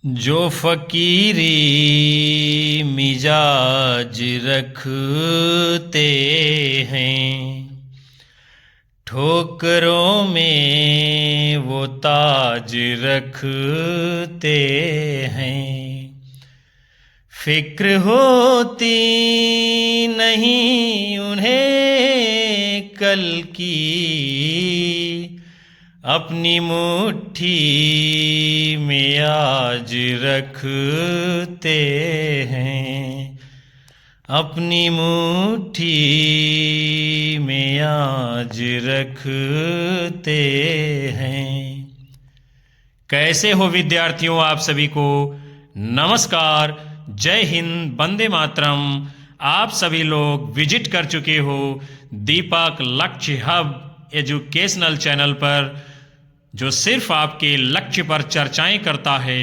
जो फकीरी मिजाज रखते हैं, ठोकरों में वो ताज रखते हैं। फिक्र होती नहीं उन्हें कल की, अपनी मुट्ठी में आज रखते हैं। अपनी मुट्ठी में आज रखते हैं। कैसे हो विद्यार्थियों, आप सभी को नमस्कार, जय हिंद, वंदे मातरम। आप सभी लोग विजिट कर चुके हो दीपक लक्ष्य हब एजुकेशनल चैनल पर, जो सिर्फ आपके लक्ष्य पर चर्चाएं करता है।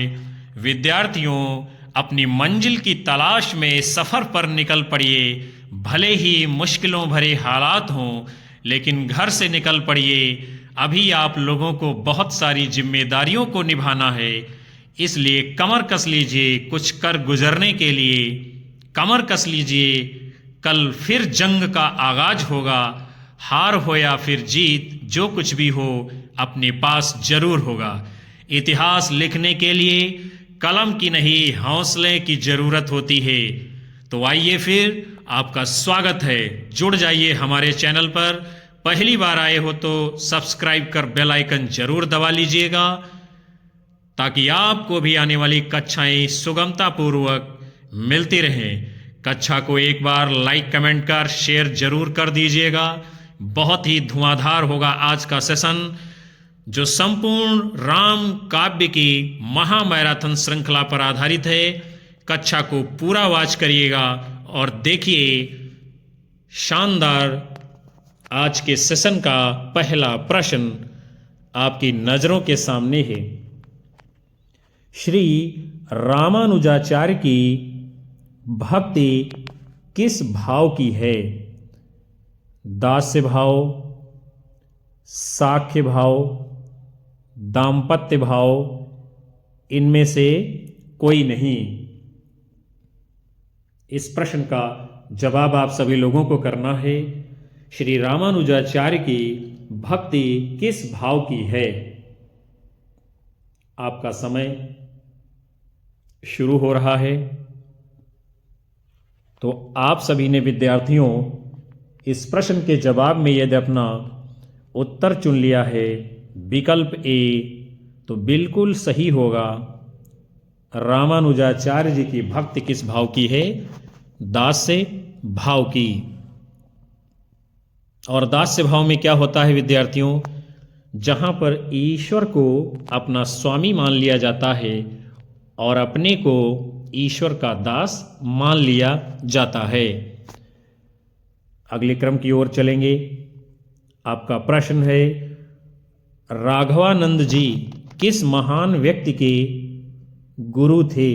विद्यार्थियों, अपनी मंजिल की तलाश में सफ़र पर निकल पड़िए। भले ही मुश्किलों भरे हालात हों, लेकिन घर से निकल पड़िए। अभी आप लोगों को बहुत सारी जिम्मेदारियों को निभाना है, इसलिए कमर कस लीजिए कुछ कर गुजरने के लिए। कमर कस लीजिए, कल फिर जंग का आगाज होगा। हार हो या फिर जीत, जो कुछ भी हो अपने पास जरूर होगा। इतिहास लिखने के लिए कलम की नहीं, हौसले की जरूरत होती है। तो आइए फिर, आपका स्वागत है। जुड़ जाइए हमारे चैनल पर। पहली बार आए हो तो सब्सक्राइब कर बेल आइकन जरूर दबा लीजिएगा, ताकि आपको भी आने वाली कक्षाएं सुगमता पूर्वक मिलती रहें। कक्षा को एक बार लाइक, कमेंट कर शेयर जरूर कर दीजिएगा। बहुत ही धुआंधार होगा आज का सेशन, जो संपूर्ण राम काव्य की महामैराथन श्रृंखला पर आधारित है। कक्षा को पूरा वॉच करिएगा और देखिए शानदार आज के सेशन का पहला प्रश्न आपकी नजरों के सामने है। श्री रामानुजाचार्य की भक्ति किस भाव की है? दास्य भाव, साख्य भाव, दाम्पत्य भाव, इनमें से कोई नहीं। इस प्रश्न का जवाब आप सभी लोगों को करना है। श्री रामानुजाचार्य की भक्ति किस भाव की है? आपका समय शुरू हो रहा है। तो आप सभी ने विद्यार्थियों इस प्रश्न के जवाब में यदि अपना उत्तर चुन लिया है विकल्प ए, तो बिल्कुल सही होगा। रामानुजाचार्य जी की भक्ति किस भाव की है? दास्य भाव की। और दास्य भाव में क्या होता है विद्यार्थियों? जहां पर ईश्वर को अपना स्वामी मान लिया जाता है और अपने को ईश्वर का दास मान लिया जाता है। अगले क्रम की ओर चलेंगे। आपका प्रश्न है, राघवानंद जी किस महान व्यक्ति के गुरु थे?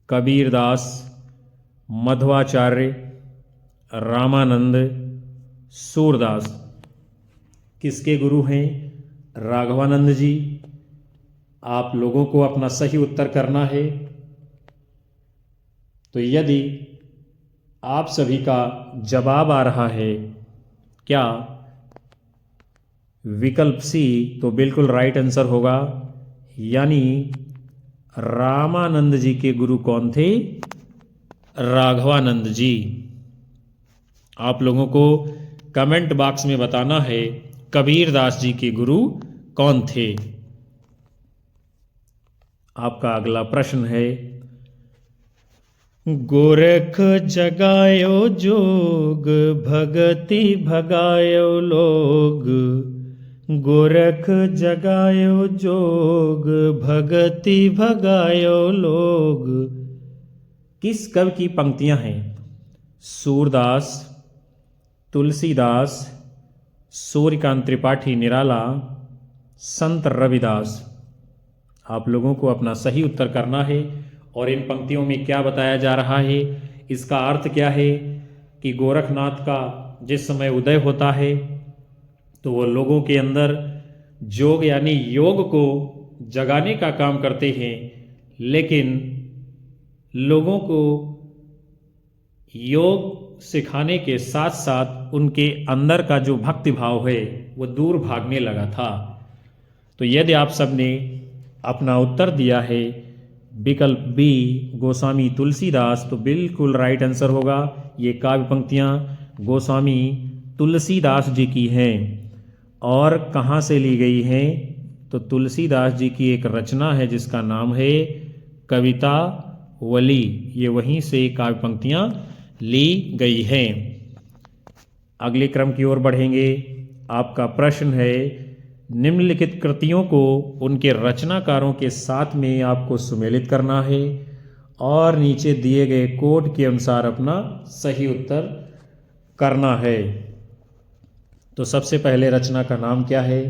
कबीरदास, मध्वाचार्य, रामानंद, सूरदास। किसके गुरु हैं? राघवानंद जी। आप लोगों को अपना सही उत्तर करना है। तो यदि आप सभी का जवाब आ रहा है क्या विकल्प सी, तो बिल्कुल राइट आंसर होगा। यानी रामानंद जी के गुरु कौन थे? राघवानंद जी। आप लोगों को कमेंट बॉक्स में बताना है कबीरदास जी के गुरु कौन थे। आपका अगला प्रश्न है, गोरख जगायो जोग, भगति भगायो लोग। गोरख जगायो जोग, भगति भगायो लोग। किस कवि की पंक्तियां हैं? सूरदास, तुलसीदास, सूर्यकांत त्रिपाठी निराला, संत रविदास। आप लोगों को अपना सही उत्तर करना है। और इन पंक्तियों में क्या बताया जा रहा है, इसका अर्थ क्या है कि गोरखनाथ का जिस समय उदय होता है तो वो लोगों के अंदर जोग यानी योग को जगाने का काम करते हैं, लेकिन लोगों को योग सिखाने के साथ साथ उनके अंदर का जो भक्ति भाव है वो दूर भागने लगा था। तो यदि आप सबने अपना उत्तर दिया है विकल्प बी गोस्वामी तुलसीदास, तो बिल्कुल राइट आंसर होगा। ये काव्य पंक्तियाँ गोस्वामी तुलसीदास जी की हैं। और कहाँ से ली गई हैं? तो तुलसीदास जी की एक रचना है जिसका नाम है कविता वली, ये वहीं से काव्य पंक्तियाँ ली गई हैं। अगले क्रम की ओर बढ़ेंगे। आपका प्रश्न है निम्नलिखित कृतियों को उनके रचनाकारों के साथ में आपको सुमेलित करना है और नीचे दिए गए कोड के अनुसार अपना सही उत्तर करना है। तो सबसे पहले रचना का नाम क्या है?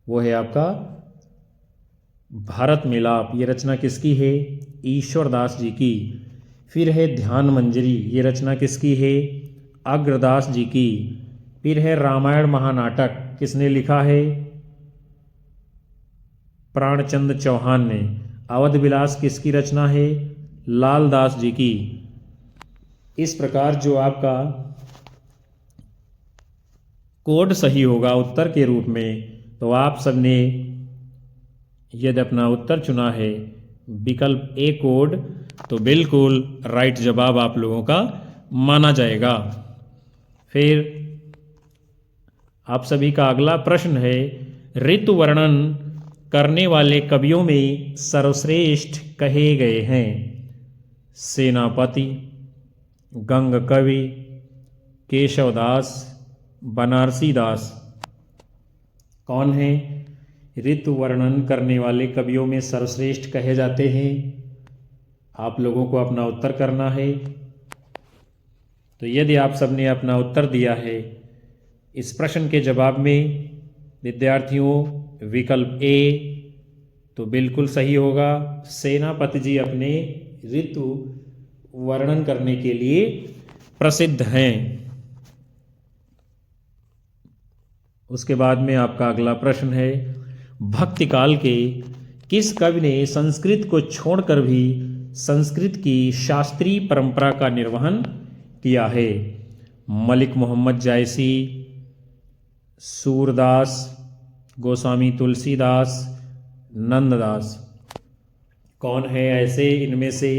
वो है आपका भारत मिलाप। ये रचना किसकी है? ईश्वरदास जी की। फिर है ध्यान मंजरी, ये रचना किसकी है? अग्रदास जी की। फिर है रामायण महानाटक, किसने लिखा है? प्राणचंद चौहान ने। अवध विलास किसकी रचना है? लालदास जी की। इस प्रकार जो आपका कोड सही होगा उत्तर के रूप में, तो आप सबने यदि अपना उत्तर चुना है विकल्प ए कोड, तो बिल्कुल राइट जवाब आप लोगों का माना जाएगा। फिर आप सभी का अगला प्रश्न है ऋतु वर्णन करने वाले कवियों में सर्वश्रेष्ठ कहे गए हैं? सेनापति, गंग कवि, केशवदास, बनारसी दास। कौन है ऋतु वर्णन करने वाले कवियों में सर्वश्रेष्ठ कहे जाते हैं? आप लोगों को अपना उत्तर करना है। तो यदि आप सबने अपना उत्तर दिया है इस प्रश्न के जवाब में विद्यार्थियों विकल्प ए, तो बिल्कुल सही होगा। सेनापति जी अपने ऋतु वर्णन करने के लिए प्रसिद्ध हैं। उसके बाद में आपका अगला प्रश्न है भक्ति काल के किस कवि ने संस्कृत को छोड़कर भी संस्कृत की शास्त्रीय परंपरा का निर्वहन किया है? मलिक मोहम्मद जायसी, सूरदास, गोस्वामी तुलसीदास, नंददास। कौन है ऐसे इनमें से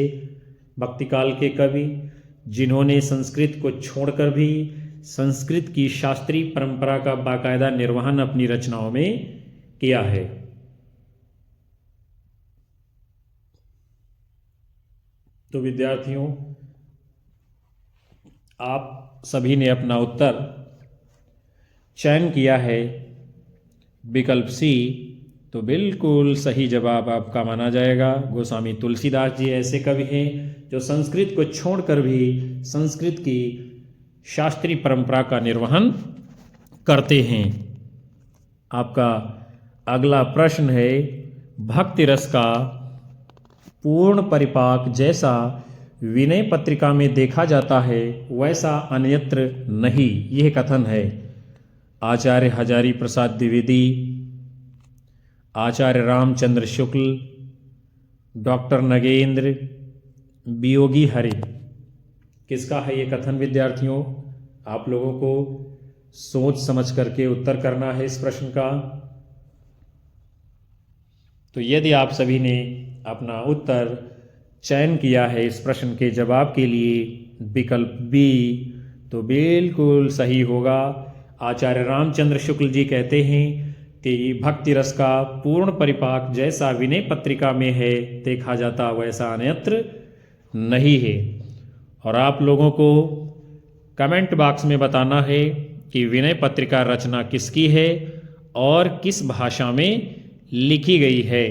भक्ति काल के कवि जिन्होंने संस्कृत को छोड़कर भी संस्कृत की शास्त्रीय परंपरा का बाकायदा निर्वहन अपनी रचनाओं में किया है? तो विद्यार्थियों आप सभी ने अपना उत्तर चयन किया है विकल्प सी, तो बिल्कुल सही जवाब आपका माना जाएगा। गोस्वामी तुलसीदास जी ऐसे कवि हैं जो संस्कृत को छोड़कर भी संस्कृत की शास्त्रीय परंपरा का निर्वहन करते हैं। आपका अगला प्रश्न है भक्ति रस का पूर्ण परिपाक जैसा विनय पत्रिका में देखा जाता है वैसा अन्यत्र नहीं, यह कथन है। आचार्य हजारी प्रसाद द्विवेदी, आचार्य रामचंद्र शुक्ल, डॉक्टर नगेंद्र, वियोगी हरि। किसका है ये कथन विद्यार्थियों? आप लोगों को सोच समझ करके उत्तर करना है इस प्रश्न का। तो यदि आप सभी ने अपना उत्तर चयन किया है इस प्रश्न के जवाब के लिए विकल्प बी, तो बिल्कुल सही होगा। आचार्य रामचंद्र शुक्ल जी कहते हैं कि भक्ति रस का पूर्ण परिपाक जैसा विनय पत्रिका में है देखा जाता वैसा अन्यत्र नहीं है। और आप लोगों को कमेंट बॉक्स में बताना है कि विनय पत्रिका रचना किसकी है और किस भाषा में लिखी गई है।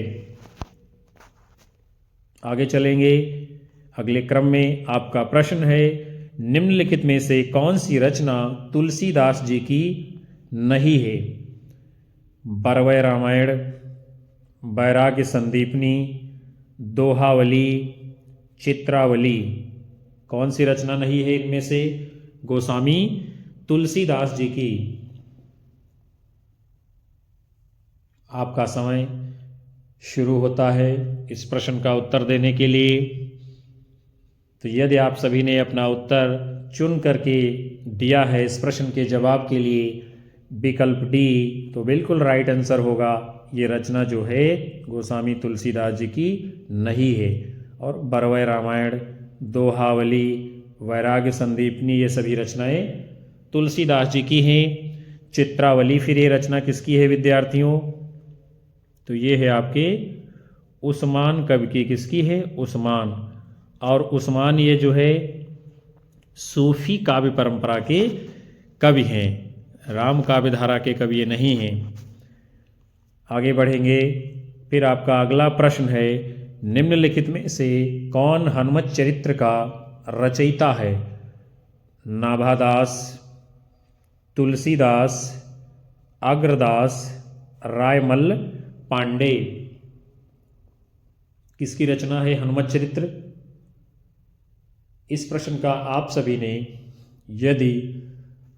आगे चलेंगे। अगले क्रम में आपका प्रश्न है निम्नलिखित में से कौन सी रचना तुलसीदास जी की नहीं है? बरवय रामायण, बैराग्य संदीपनी, दोहावली, चित्रावली। कौन सी रचना नहीं है इनमें से? गोस्वामी तुलसीदास जी की। आपका समय शुरू होता है इस प्रश्न का उत्तर देने के लिए। तो यदि आप सभी ने अपना उत्तर चुन करके दिया है इस प्रश्न के जवाब के लिए विकल्प डी, तो बिल्कुल राइट आंसर होगा। ये रचना जो है गोस्वामी तुलसीदास जी की नहीं है। और बरवय रामायण, दोहावली, वैराग्य संदीपनी, ये सभी रचनाएं तुलसीदास जी की हैं। चित्रावली फिर ये रचना किसकी है विद्यार्थियों? तो ये है आपके उस्मान कवि की। किसकी है? उस्मान। और उस्मान ये जो है सूफी काव्य परंपरा के कवि हैं, राम काव्य धारा के कवि ये नहीं हैं। आगे बढ़ेंगे। फिर आपका अगला प्रश्न है, निम्नलिखित में से कौन हनुमत चरित्र का रचयिता है? नाभादास, तुलसीदास, अग्रदास, रायमल, पांडे। किसकी रचना है हनुमत चरित्र? इस प्रश्न का आप सभी ने यदि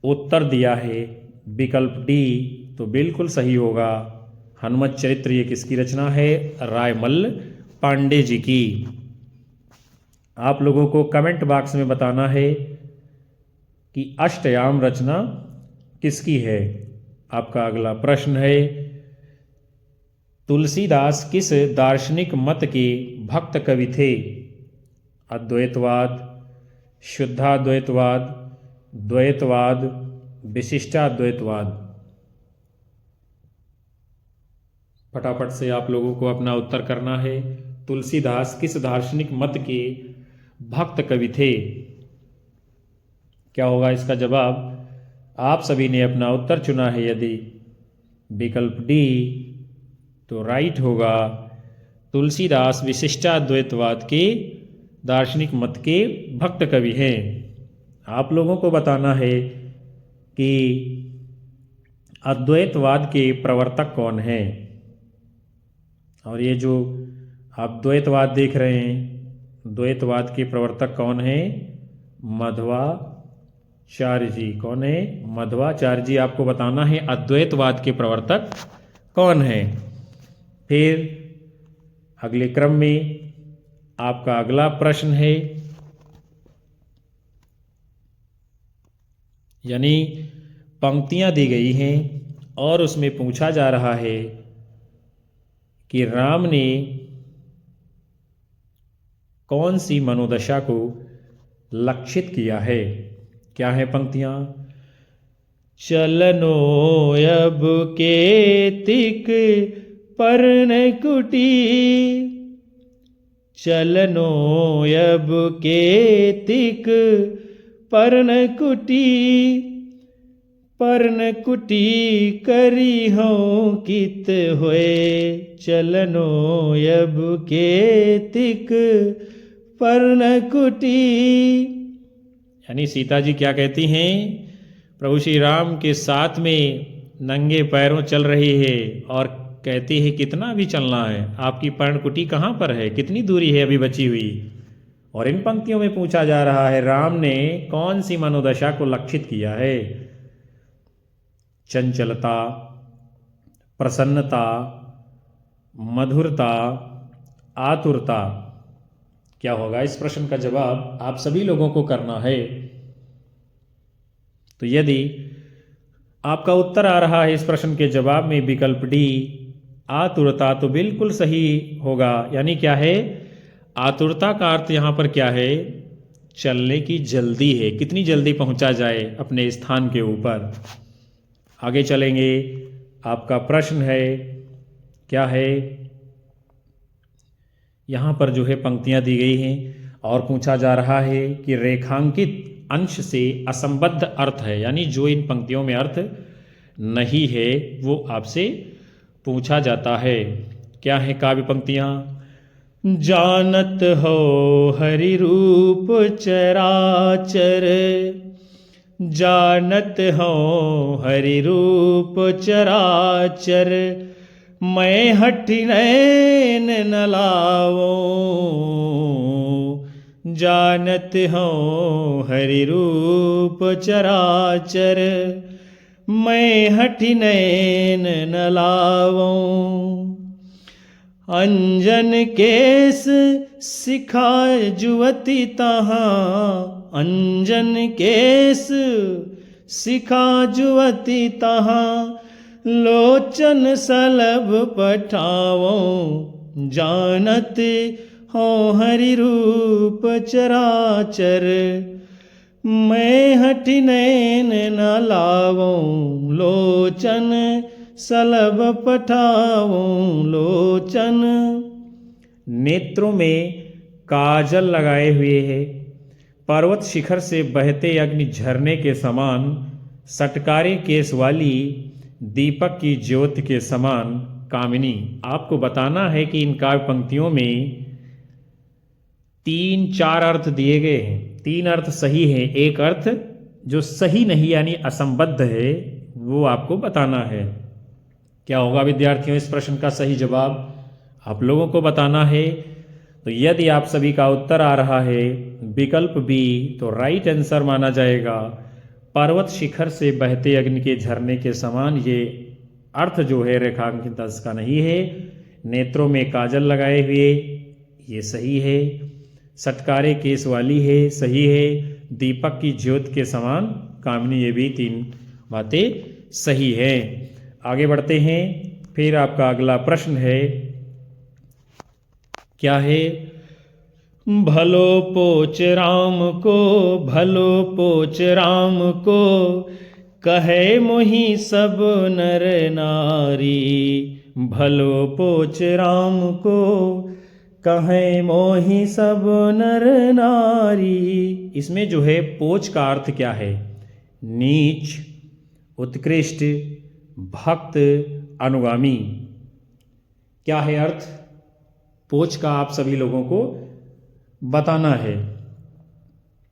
उत्तर दिया है विकल्प डी, तो बिल्कुल सही होगा। हनुमत चरित्र ये किसकी रचना है? रायमल पांडे जी की। आप लोगों को कमेंट बॉक्स में बताना है कि अष्टयाम रचना किसकी है। आपका अगला प्रश्न है, तुलसीदास किस दार्शनिक मत के भक्त कवि थे? अद्वैतवाद, शुद्धाद्वैतवाद, द्वैतवाद, विशिष्टाद्वैतवाद। फटाफट से आप लोगों को अपना उत्तर करना है। तुलसीदास किस दार्शनिक मत के भक्त कवि थे? क्या होगा इसका जवाब? आप सभी ने अपना उत्तर चुना है यदि विकल्प डी, तो राइट होगा। तुलसीदास विशिष्टाद्वैतवाद के दार्शनिक मत के भक्त कवि हैं। आप लोगों को बताना है कि अद्वैतवाद के प्रवर्तक कौन हैं। और ये जो आप द्वैतवाद देख रहे हैं, द्वैतवाद के प्रवर्तक कौन हैं? मध्वाचार्य जी। कौन है? मध्वाचार्य जी। आपको बताना है अद्वैतवाद के प्रवर्तक कौन हैं। फिर अगले क्रम में आपका अगला प्रश्न है, यानी पंक्तियां दी गई हैं और उसमें पूछा जा रहा है कि राम ने कौन सी मनोदशा को लक्षित किया है। क्या है पंक्तियां? चलनो अब केतिक पर्न कुटी, चलनो अब केतिक पर्न कुटी, पर्न कुटी करी हों कित होए, चलनो अब केतिक पर्न कुटी। यानी सीता जी क्या कहती हैं? प्रभु श्री राम के साथ में नंगे पैरों चल रही है और कहती है कितना भी चलना है, आपकी पर्णकुटी कहाँ पर है, कितनी दूरी है अभी बची हुई। और इन पंक्तियों में पूछा जा रहा है राम ने कौन सी मनोदशा को लक्षित किया है? चंचलता, प्रसन्नता, मधुरता, आतुरता। क्या होगा इस प्रश्न का जवाब? आप सभी लोगों को करना है। तो यदि आपका उत्तर आ रहा है इस प्रश्न के जवाब में विकल्प डी, आतुरता, तो बिल्कुल सही होगा। यानी क्या है? आतुरता का अर्थ यहाँ पर क्या है? चलने की जल्दी है, कितनी जल्दी पहुंचा जाए अपने स्थान के ऊपर। आगे चलेंगे। आपका प्रश्न है, क्या है? यहाँ पर जो है पंक्तियाँ दी गई हैं और पूछा जा रहा है कि रेखांकित अंश से असंबद्ध अर्थ है, यानी जो इन पंक्तियों में अर्थ नहीं है वो आपसे पूछा जाता है। क्या है काव्य पंक्तियाँ? जानत हो हरि रूप चराचर, जानत हो हरि रूप चराचर, मैं हठि नैन न लावो, जानत हो हरि रूप चराचर, मैं हठि नैन न लावऊं। अंजन केस सिखाए जुवती तहाँ, अंजन केस सिखा जुवती तहाँ, लोचन सलभ पठावों। जानत हो हरि रूप चराचर, मैं हठि नैन न लावों। लोचन सलभ पठावों, लोचन। नेत्रों में काजल लगाए हुए है, पर्वत शिखर से बहते अग्नि झरने के समान, सटकारे केस वाली दीपक की ज्योति के समान कामिनी। आपको बताना है कि इन काव्य पंक्तियों में 3-4 अर्थ दिए गए हैं। 3 अर्थ सही हैं, एक अर्थ जो सही नहीं यानी असंबद्ध है वो आपको बताना है। क्या होगा विद्यार्थियों इस प्रश्न का सही जवाब? आप लोगों को बताना है। तो यदि आप सभी का उत्तर आ रहा है विकल्प बी, तो राइट आंसर माना जाएगा। पर्वत शिखर से बहते अग्नि के झरने के समान, ये अर्थ जो है रेखांकित का नहीं है। नेत्रों में काजल लगाए हुए, ये सही है। सटकारे केस वाली है, सही है। दीपक की ज्योति के समान कामिनी, ये भी 3 बातें सही है। आगे बढ़ते हैं। फिर आपका अगला प्रश्न है, क्या है? भलो पोच राम को, भलो पोच राम को, कहे मोहि सब नर नारी। भलो पोच राम को, कहे मोहि सब नर नारी। इसमें जो है पोच का अर्थ क्या है? नीच, उत्कृष्ट, भक्त, अनुगामी। क्या है अर्थ पोच का? आप सभी लोगों को बताना है।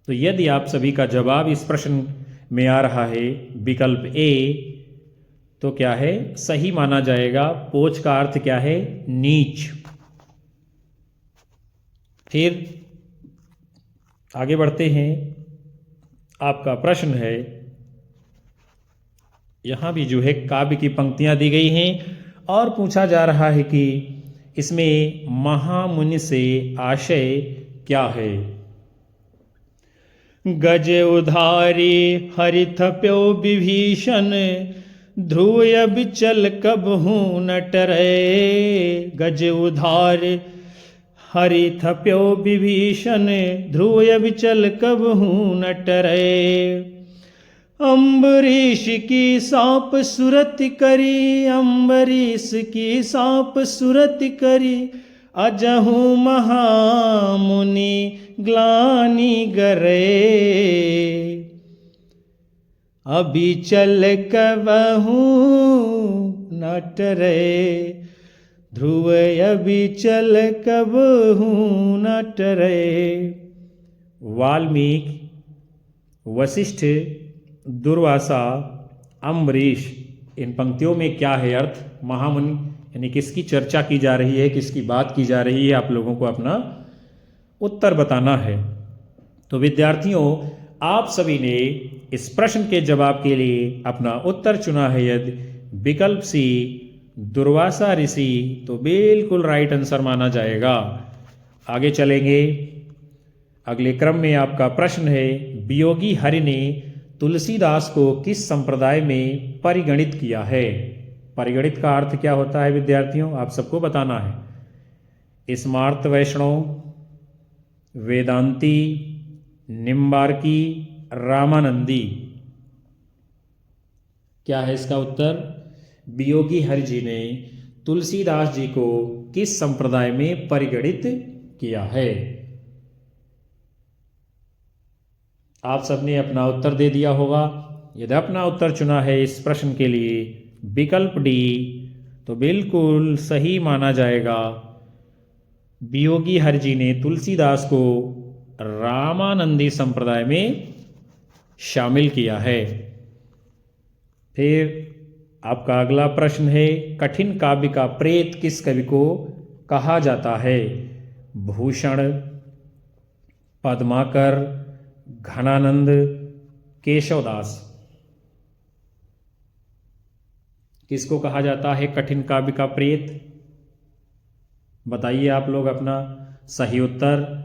तो यदि आप सभी का जवाब इस प्रश्न में आ रहा है विकल्प ए, तो क्या है? सही माना जाएगा। पोच का अर्थ क्या है? नीच। फिर आगे बढ़ते हैं। आपका प्रश्न है, यहां भी जो है काव्य की पंक्तियां दी गई हैं और पूछा जा रहा है कि इसमें महामुनि से आशय क्या है? गज उधारी हरिथप्यो विभीषण, ध्रुव बिचल कबहू न टरै। गज उधार हरिथप्यो विभीषण, ध्रुव बिचल कबहू न टरै। अम्बरीश की सांप सुरत करी, अम्बरीश की सांप सुरत करी, अजहू महामुनि ग्लानि गरे। अबिचल कबहू न टरै, ध्रुव अबिचल कबहू न टरै। वाल्मीकि, वशिष्ठ, दुर्वासा, अम्बरीश, इन पंक्तियों में क्या है अर्थ? महामुनि यानी किसकी चर्चा की जा रही है, किसकी बात की जा रही है? आप लोगों को अपना उत्तर बताना है। तो विद्यार्थियों, आप सभी ने इस प्रश्न के जवाब के लिए अपना उत्तर चुना है यदि विकल्प सी, दुर्वासा ऋषि, तो बिल्कुल राइट आंसर माना जाएगा। आगे चलेंगे। अगले क्रम में आपका प्रश्न है, वियोगी हरि ने तुलसीदास को किस संप्रदाय में परिगणित किया है? परिगणित का अर्थ क्या होता है विद्यार्थियों? आप सबको बताना है। स्मार्त वैष्णव, वेदांती, निम्बार्की, रामानंदी। क्या है इसका उत्तर? वियोगी हरि जी ने तुलसीदास जी को किस संप्रदाय में परिगणित किया है? आप सबने अपना उत्तर दे दिया होगा। यदि अपना उत्तर चुना है इस प्रश्न के लिए विकल्प डी, तो बिल्कुल सही माना जाएगा। वियोगी हरि जी ने तुलसीदास को रामानंदी संप्रदाय में शामिल किया है। फिर आपका अगला प्रश्न है, कठिन काव्य का प्रेत किस कवि को कहा जाता है? भूषण, पद्माकर, घनानंद, केशवदास। किसको कहा जाता है कठिन काव्य का प्रेत? बताइए आप लोग अपना सही उत्तर।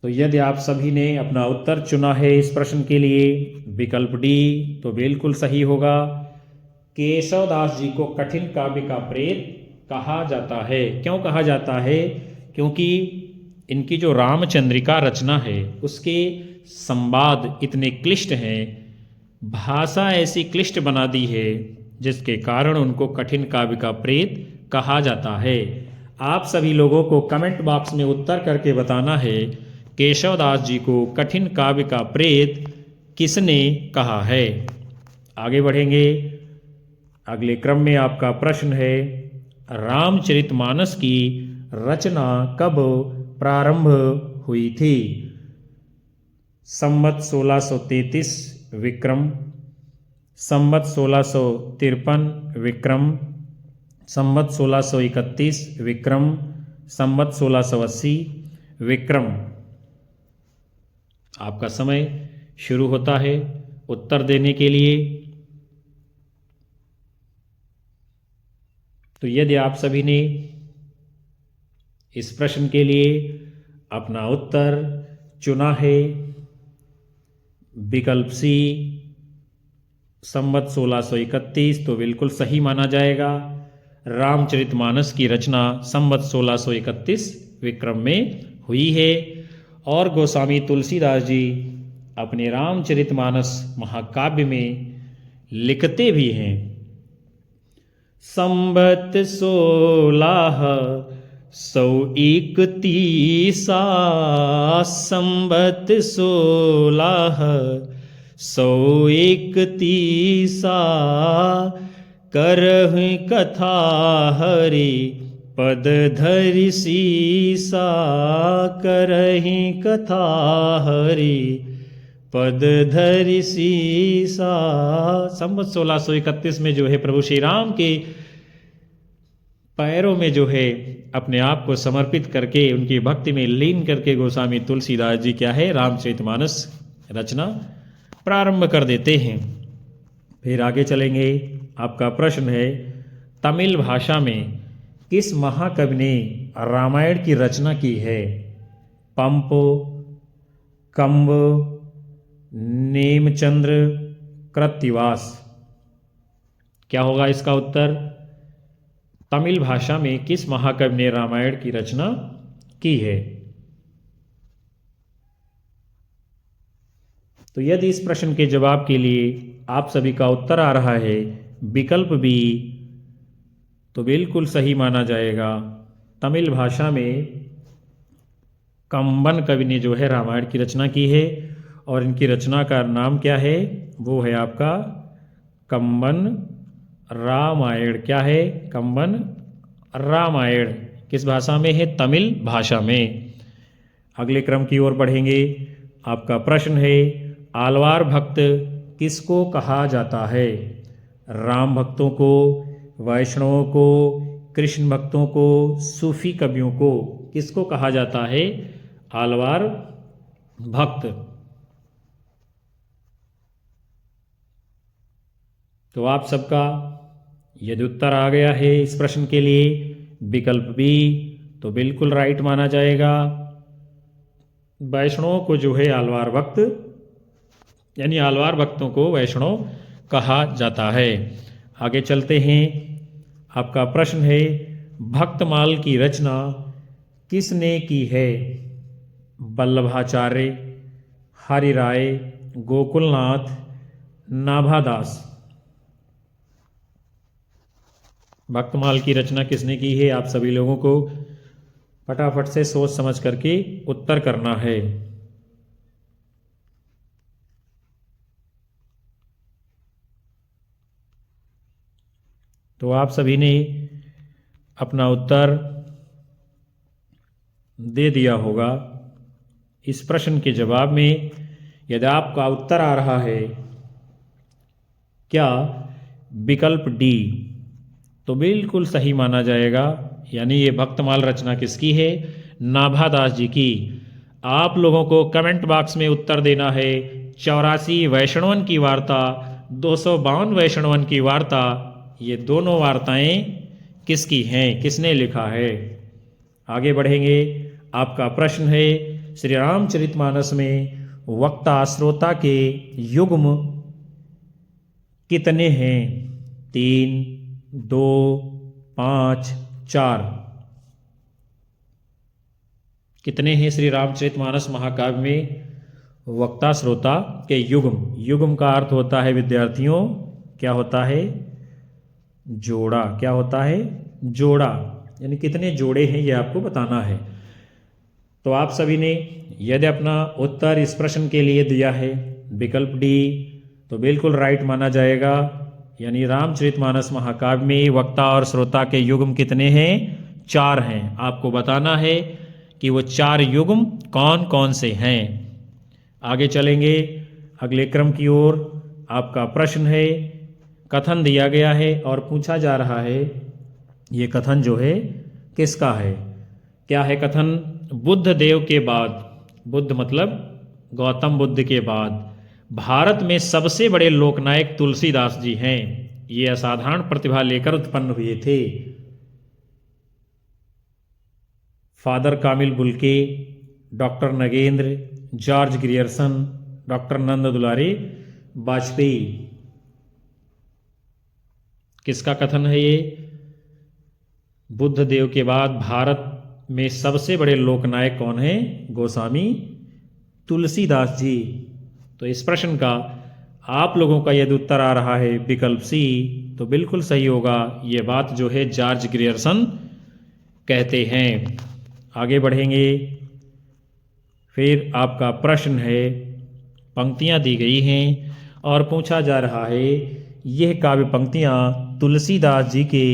तो यदि आप सभी ने अपना उत्तर चुना है इस प्रश्न के लिए विकल्प डी, तो बिल्कुल सही होगा। केशवदास जी को कठिन काव्य का प्रेत कहा जाता है। क्यों कहा जाता है? क्योंकि इनकी जो रामचंद्रिका रचना है उसके संवाद इतने क्लिष्ट हैं, भाषा ऐसी क्लिष्ट बना दी है जिसके कारण उनको कठिन काव्य का प्रेत कहा जाता है। आप सभी लोगों को कमेंट बॉक्स में उत्तर करके बताना है केशवदास जी को कठिन काव्य का प्रेत किसने कहा है। आगे बढ़ेंगे। अगले क्रम में आपका प्रश्न है, रामचरितमानस की रचना कब प्रारंभ हुई थी? संवत 1633 विक्रम, संवत 1653 विक्रम, संवत 1631 विक्रम, संवत 1680 विक्रम। आपका समय शुरू होता है उत्तर देने के लिए। तो यदि आप सभी ने इस प्रश्न के लिए अपना उत्तर चुना है विकल्प सी संवत 1631, तो बिल्कुल सही माना जाएगा। रामचरितमानस की रचना संवत 1631 विक्रम में हुई है और गोस्वामी तुलसीदास जी अपने रामचरितमानस महाकाव्य में लिखते भी हैं, संवत 1631 संवत 1631 करहि कथा हरि पद धरि सीसा, करहि कथा हरि पद धरि सीसा। संवत 1631 में जो है प्रभु श्री राम के पैरों में जो है अपने आप को समर्पित करके उनकी भक्ति में लीन करके गोस्वामी तुलसीदास जी क्या है रामचरितमानस रचना प्रारंभ कर देते हैं। फिर आगे चलेंगे। आपका प्रश्न है, तमिल भाषा में किस महाकवि ने रामायण की रचना की है? पंप, कंब, नेमचंद्र, कृत्तिवास। क्या होगा इसका उत्तर? तमिल भाषा में किस महाकवि ने रामायण की रचना की है? तो यदि इस प्रश्न के जवाब के लिए आप सभी का उत्तर आ रहा है विकल्प बी, तो बिल्कुल सही माना जाएगा। तमिल भाषा में कंबन कवि ने जो है रामायण की रचना की है और इनकी रचना का नाम क्या है? वो है आपका कंबन रामायण। क्या है? कंबन रामायण। किस भाषा में है? तमिल भाषा में। अगले क्रम की ओर बढ़ेंगे। आपका प्रश्न है, आलवार भक्त किसको कहा जाता है? राम भक्तों को, वैष्णवों को, कृष्ण भक्तों को, सूफी कवियों को किसको कहा जाता है आलवार भक्त? तो आप सबका यदि उत्तर आ गया है इस प्रश्न के लिए विकल्प बी, तो बिल्कुल राइट माना जाएगा। वैष्णवों को जो है आलवार भक्त, यानी आलवार भक्तों को वैष्णव कहा जाता है। आगे चलते हैं। आपका प्रश्न है, भक्तमाल की रचना किसने की है? वल्लभाचार्य, हरिराय, गोकुलनाथ, नाभादास। भक्तमाल की रचना किसने की है? आप सभी लोगों को फटाफट से सोच समझ करके उत्तर करना है। तो आप सभी ने अपना उत्तर दे दिया होगा। इस प्रश्न के जवाब में यदि आपका उत्तर आ रहा है क्या विकल्प डी, तो बिल्कुल सही माना जाएगा। यानी ये भक्तमाल रचना किसकी है? नाभादास जी की। आप लोगों को कमेंट बॉक्स में उत्तर देना है। 84 वैष्णवन की वार्ता, 252 वैष्णवन की वार्ता, ये दोनों वार्ताएं किसकी हैं, किसने लिखा है। आगे बढ़ेंगे। आपका प्रश्न है, श्री रामचरितमानस में वक्ता श्रोता के युग्म कितने हैं? 3, 2, 5, 4। कितने हैं श्री रामचरितमानस महाकाव्य में वक्ता श्रोता के युग्म? युग्म का अर्थ होता है विद्यार्थियों, क्या होता है? जोड़ा। क्या होता है? जोड़ा। यानी कितने जोड़े हैं ये आपको बताना है। तो आप सभी ने यदि अपना उत्तर इस प्रश्न के लिए दिया है विकल्प डी, तो बिल्कुल राइट माना जाएगा। यानी रामचरितमानस महाकाव्य में वक्ता और श्रोता के युग्म कितने हैं? 4 हैं। आपको बताना है कि वो 4 युग्म कौन कौन से हैं। आगे चलेंगे अगले क्रम की ओर। आपका प्रश्न है, कथन दिया गया है और पूछा जा रहा है ये कथन जो है किसका है? क्या है कथन? बुद्ध देव के बाद, बुद्ध मतलब गौतम बुद्ध के बाद भारत में सबसे बड़े लोकनायक तुलसीदास जी हैं। ये असाधारण प्रतिभा लेकर उत्पन्न हुए थे। Father Kamil Bulcke, doctor Nagendra, George Grierson, doctor Nand Dulare Vajpeyi. किसका कथन है ये? बुद्ध देव के बाद भारत में सबसे बड़े लोकनायक कौन हैं? गोस्वामी तुलसीदास जी। तो इस प्रश्न का आप लोगों का यदि उत्तर आ रहा है विकल्प सी, तो बिल्कुल सही होगा। ये बात जो है जॉर्ज ग्रियर्सन कहते हैं। आगे बढ़ेंगे। फिर आपका प्रश्न है, पंक्तियां दी गई हैं और पूछा जा रहा है यह काव्य पंक्तियां तुलसीदास जी के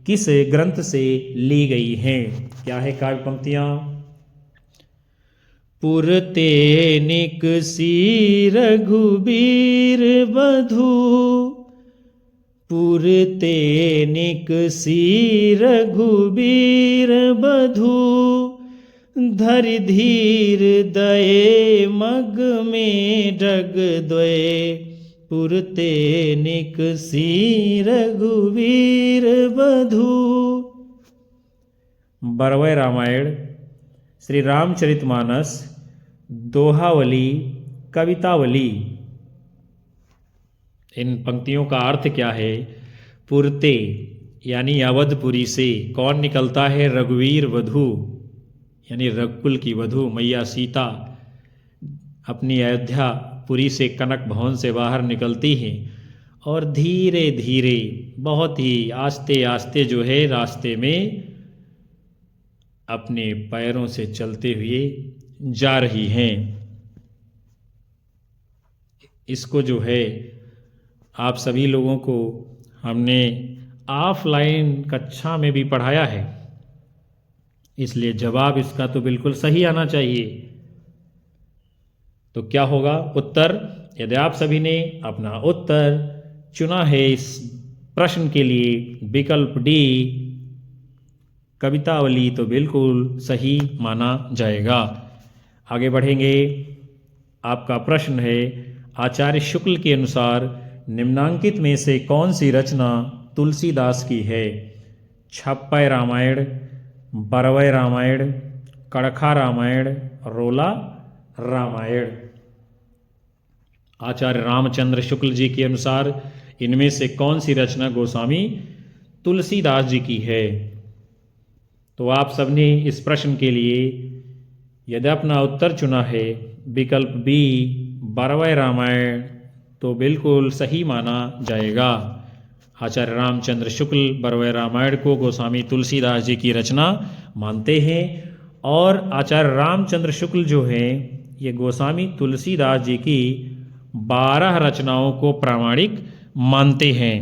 किस ग्रंथ से ली गई हैं? क्या है काव्य पंक्तियां? पुरते निकसी रघुबीर बधू, पुरते निकसी रघुबीर बधू, धरि धीर दये मग में डग द्वय, पुरते निकसी रघुवीर बधू। बरवय रामायण, श्री रामचरितमानस, दोहावली, कवितावली। इन पंक्तियों का अर्थ क्या है? पुरते यानी अवधपुरी से कौन निकलता है? रघुवीर वधू यानी रघुकुल की वधू मैया सीता अपनी अयोध्या पुरी से कनक भवन से बाहर निकलती हैं और धीरे धीरे, बहुत ही आस्ते आस्ते जो है रास्ते में अपने पैरों से चलते हुए जा रही हैं। इसको जो है आप सभी लोगों को हमने ऑफलाइन कक्षा में भी पढ़ाया है, इसलिए जवाब इसका तो बिल्कुल सही आना चाहिए। तो क्या होगा उत्तर? यदि आप सभी ने अपना उत्तर चुना है इस प्रश्न के लिए विकल्प डी कवितावली, तो बिल्कुल सही माना जाएगा। आगे बढ़ेंगे। आपका प्रश्न है, आचार्य शुक्ल के अनुसार निम्नांकित में से कौन सी रचना तुलसीदास की है? छप्पय रामायण, बरवय रामायण, कड़खा रामायण, रोला रामायण। आचार्य रामचंद्र शुक्ल जी के अनुसार इनमें से कौन सी रचना गोस्वामी तुलसीदास जी की है? तो आप सबने इस प्रश्न के लिए यदि अपना उत्तर चुना है विकल्प बी बरवय रामायण, तो बिल्कुल सही माना जाएगा। आचार्य रामचंद्र शुक्ल बरवय रामायण को गोस्वामी तुलसीदास जी की रचना मानते हैं और आचार्य रामचंद्र शुक्ल जो हैं ये गोस्वामी तुलसीदास जी की 12 रचनाओं को प्रामाणिक मानते हैं।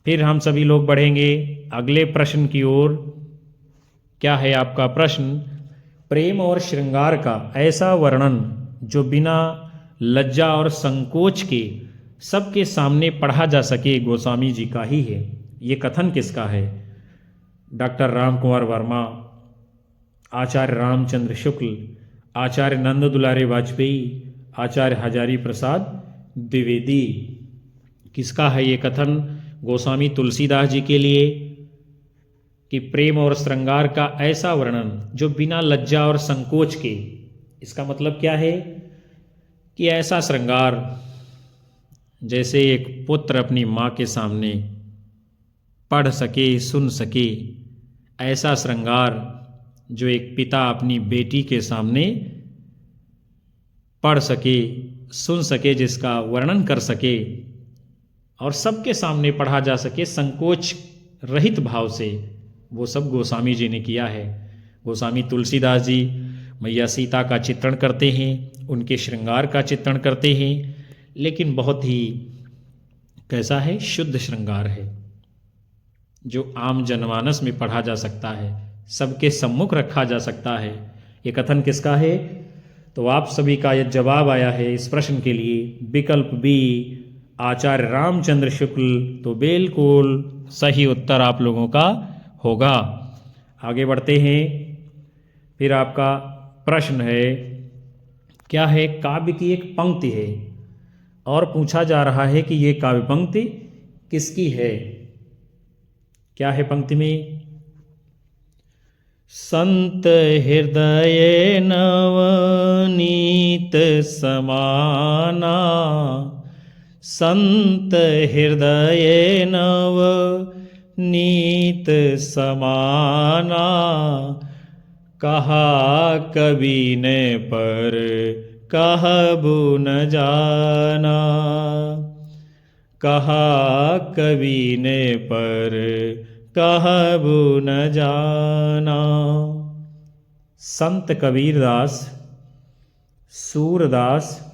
फिर हम सभी लोग बढ़ेंगे अगले प्रश्न की ओर। क्या है आपका प्रश्न? प्रेम और श्रृंगार का ऐसा वर्णन जो बिना लज्जा और संकोच के सबके सामने पढ़ा जा सके गोस्वामी जी का ही है। ये कथन किसका है? डॉक्टर राम कुमार वर्मा, आचार्य रामचंद्र शुक्ल, आचार्य नंद दुलारे वाजपेयी, आचार्य हजारी प्रसाद द्विवेदी। किसका है ये कथन? गोस्वामी तुलसीदास जी के लिए कि प्रेम और श्रृंगार का ऐसा वर्णन जो बिना लज्जा और संकोच के, इसका मतलब क्या है कि ऐसा श्रृंगार जैसे एक पुत्र अपनी माँ के सामने पढ़ सके, सुन सके, ऐसा श्रृंगार जो एक पिता अपनी बेटी के सामने पढ़ सके, सुन सके, जिसका वर्णन कर सके और सबके सामने पढ़ा जा सके संकोच रहित भाव से, वो सब गोस्वामी जी ने किया है। गोस्वामी तुलसीदास जी मैया सीता का चित्रण करते हैं, उनके श्रृंगार का चित्रण करते हैं, लेकिन बहुत ही कैसा है, शुद्ध श्रृंगार है जो आम जनमानस में पढ़ा जा सकता है, सबके सम्मुख रखा जा सकता है। ये कथन किसका है? तो आप सभी का यह जवाब आया है इस प्रश्न के लिए, विकल्प बी आचार्य रामचंद्र शुक्ल। तो बिल्कुल सही उत्तर आप लोगों का होगा। आगे बढ़ते हैं। फिर आपका प्रश्न है, क्या है? काव्य की एक पंक्ति है और पूछा जा रहा है कि ये काव्य पंक्ति किसकी है। क्या है पंक्ति में? संत हृदय नवनीत समाना, संत हृदय नवनीत समाना, कहा कवि ने पर कहबू न जाना, कहा कवि ने पर कहबू न जाना। संत कबीरदास, सूरदास,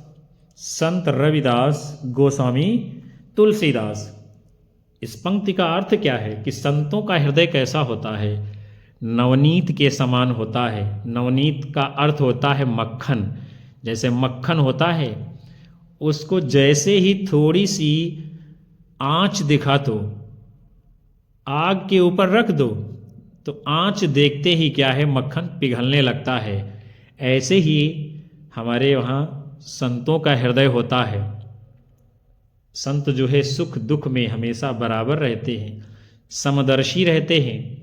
संत रविदास, गोस्वामी तुलसीदास। इस पंक्ति का अर्थ क्या है कि संतों का हृदय कैसा होता है? नवनीत के समान होता है। नवनीत का अर्थ होता है मक्खन। जैसे मक्खन होता है, उसको जैसे ही थोड़ी सी आंच दिखा दो, आग के ऊपर रख दो, तो आंच देखते ही क्या है, मक्खन पिघलने लगता है। ऐसे ही हमारे वहाँ संतों का हृदय होता है। संत जो है सुख दुख में हमेशा बराबर रहते हैं, समदर्शी रहते हैं,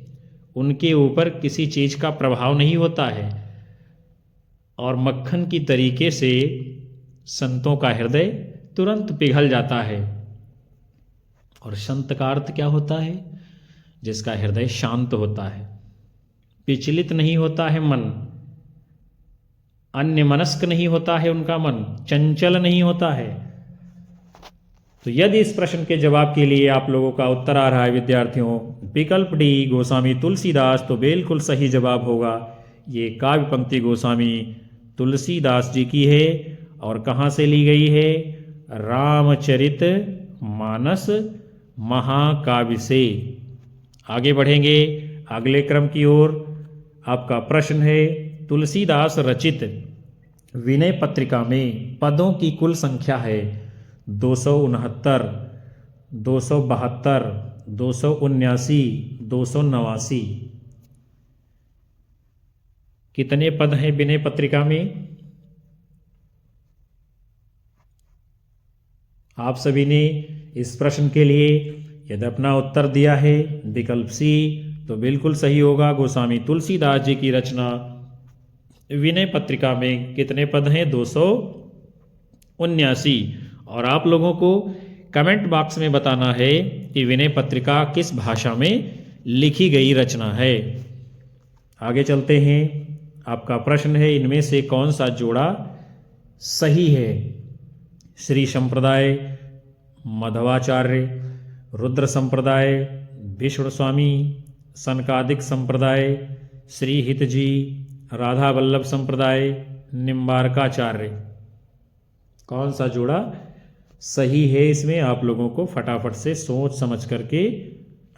उनके ऊपर किसी चीज़ का प्रभाव नहीं होता है और मक्खन की तरीके से संतों का हृदय तुरंत पिघल जाता है। और संत का अर्थ क्या होता है? जिसका हृदय शांत होता है, विचलित नहीं होता है मन, अन्य मनस्क नहीं होता है उनका मन, चंचल नहीं होता है। तो यदि इस प्रश्न के जवाब के लिए आप लोगों का उत्तर आ रहा है विद्यार्थियों विकल्प डी गोस्वामी तुलसीदास, तो बिल्कुल सही जवाब होगा। ये काव्य पंक्ति गोस्वामी तुलसीदास जी की है और कहाँ से ली गई है? रामचरित मानस महाकाव्य से। आगे बढ़ेंगे अगले क्रम की ओर। आपका प्रश्न है, तुलसीदास रचित विनय पत्रिका में पदों की कुल संख्या है 269, 272, 279, 289। कितने पद हैं विनय पत्रिका में? आप सभी ने इस प्रश्न के लिए यदि अपना उत्तर दिया है विकल्प सी, तो बिल्कुल सही होगा। गोस्वामी तुलसीदास जी की रचना विनय पत्रिका में कितने पद हैं? 279। और आप लोगों को कमेंट बॉक्स में बताना है कि विनय पत्रिका किस भाषा में लिखी गई रचना है। आगे चलते हैं। आपका प्रश्न है, इनमें से कौन सा जोड़ा सही है? श्री संप्रदाय, मध्वाचार्य, रुद्र संप्रदाय, विष्णु स्वामी, सनकादिक संप्रदाय, श्री हित जी, राधा वल्लभ संप्रदाय, निम्बारकाचार्य। कौन सा जोड़ा सही है? इसमें आप लोगों को फटाफट से सोच समझ करके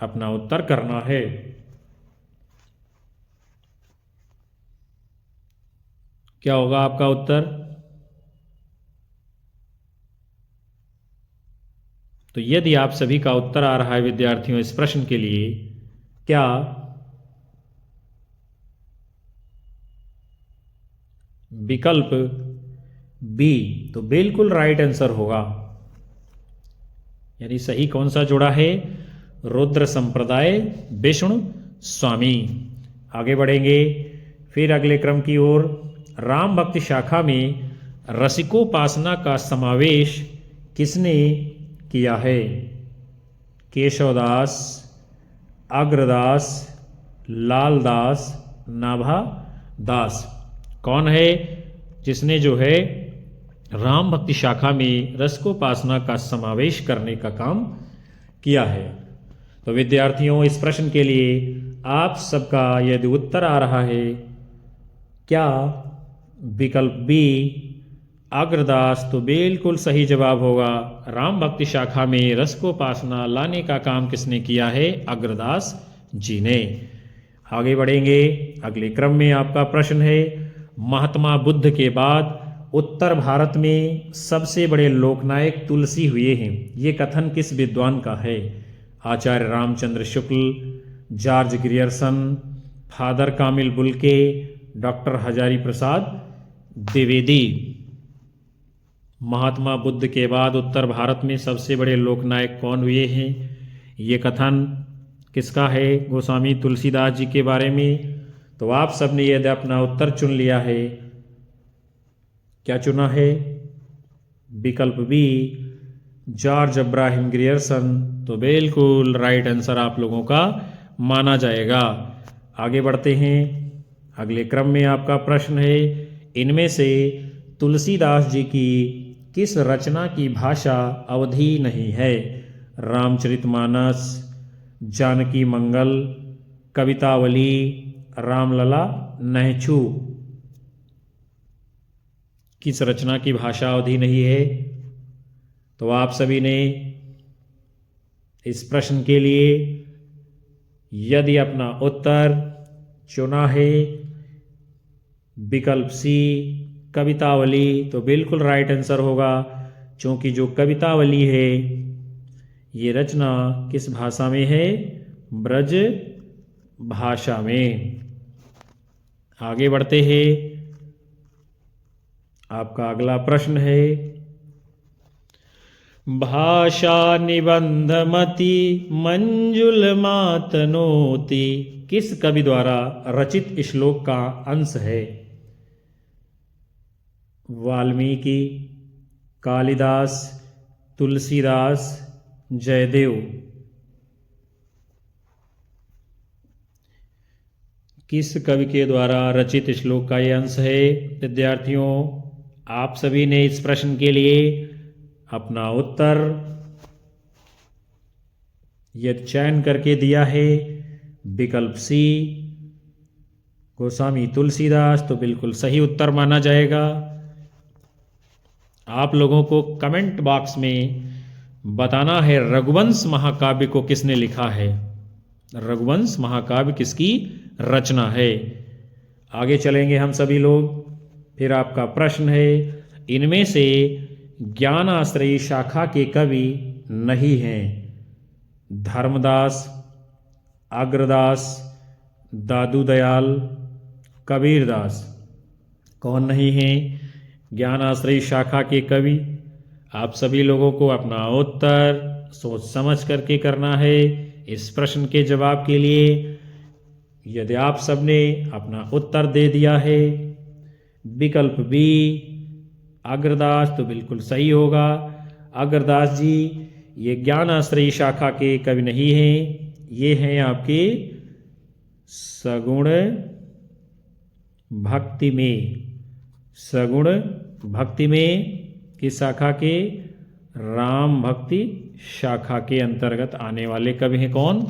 अपना उत्तर करना है। क्या होगा आपका उत्तर? तो यदि आप सभी का उत्तर आ रहा है विद्यार्थियों इस प्रश्न के लिए, क्या विकल्प बी, तो बिल्कुल राइट आंसर होगा। यानी सही कौन सा जुड़ा है? रुद्र संप्रदाय विष्णु स्वामी। आगे बढ़ेंगे फिर अगले क्रम की ओर। राम भक्ति शाखा में रसिकोपासना का समावेश किसने किया है? केशवदास, अग्रदास, लालदास, नाभादास। कौन है जिसने जो है राम भक्ति शाखा में रसिकोपासना का समावेश करने का काम किया है? तो विद्यार्थियों, इस प्रश्न के लिए आप सबका यदि उत्तर आ रहा है, क्या विकल्प बी अग्रदास, तो बिल्कुल सही जवाब होगा। राम भक्ति शाखा में रसिकोपासना लाने का काम किसने किया है? अग्रदास जी ने। आगे बढ़ेंगे अगले क्रम में। आपका प्रश्न है, महात्मा बुद्ध के बाद उत्तर भारत में सबसे बड़े लोकनायक तुलसी हुए हैं, ये कथन किस विद्वान का है? Acharya Ramchandra Shukla, George Grierson, father Kamil Bulcke, doctor Hazari Prasad Dwivedi. Mahatma Buddha के बाद उत्तर भारत में सबसे बड़े लोकनायक कौन हुए हैं? ये कथन किसका है? गोस्वामी तुलसीदास जी के बारे में। तो आप सबने यदि अपना उत्तर चुन लिया है, क्या चुना है? विकल्प बी जॉर्ज अब्राहम ग्रियर्सन, तो बिल्कुल राइट आंसर आप लोगों का माना जाएगा। आगे बढ़ते हैं अगले क्रम में। आपका प्रश्न है, इनमें से तुलसीदास जी की किस रचना की भाषा अवधी नहीं है? रामचरितमानस, जानकी मंगल, कवितावली, रामलला, नहछू। किस रचना की भाषा अवधि नहीं है? तो आप सभी ने इस प्रश्न के लिए यदि अपना उत्तर चुना है विकल्प सी कवितावली, तो बिल्कुल राइट आंसर होगा, क्योंकि जो कवितावली है ये रचना किस भाषा में है? ब्रज भाषा में। आगे बढ़ते हैं। आपका अगला प्रश्न है, भाषा निबंधमति मंजुल मातनोति किस कवि द्वारा रचित श्लोक का अंश है? वाल्मीकि, कालिदास, तुलसीदास, जयदेव। किस कवि के द्वारा रचित श्लोक का यह अंश है? विद्यार्थियों, आप सभी ने इस प्रश्न के लिए अपना उत्तर यदि चयन करके दिया है विकल्प सी गोस्वामी तुलसीदास, तो बिल्कुल सही उत्तर माना जाएगा। आप लोगों को कमेंट बॉक्स में बताना है रघुवंश महाकाव्य को किसने लिखा है? रघुवंश महाकाव्य किसकी रचना है? आगे चलेंगे हम सभी लोग। फिर आपका प्रश्न है, इनमें से ज्ञानाश्रयी शाखा के कवि नहीं हैं? धर्मदास, अग्रदास, दादू दयाल, कबीरदास। कौन नहीं हैं ज्ञानाश्रयी शाखा के कवि? आप सभी लोगों को अपना उत्तर सोच समझ करके करना है। इस प्रश्न के जवाब के लिए यदि आप सबने अपना उत्तर दे दिया है विकल्प बी अग्रदास, तो बिल्कुल सही होगा। अग्रदास जी ये ज्ञानाश्रयी शाखा के कवि नहीं हैं, ये हैं आपके सगुण भक्ति में। सगुण भक्ति में किस शाखा के? राम भक्ति शाखा के अंतर्गत आने वाले कवि हैं कौन?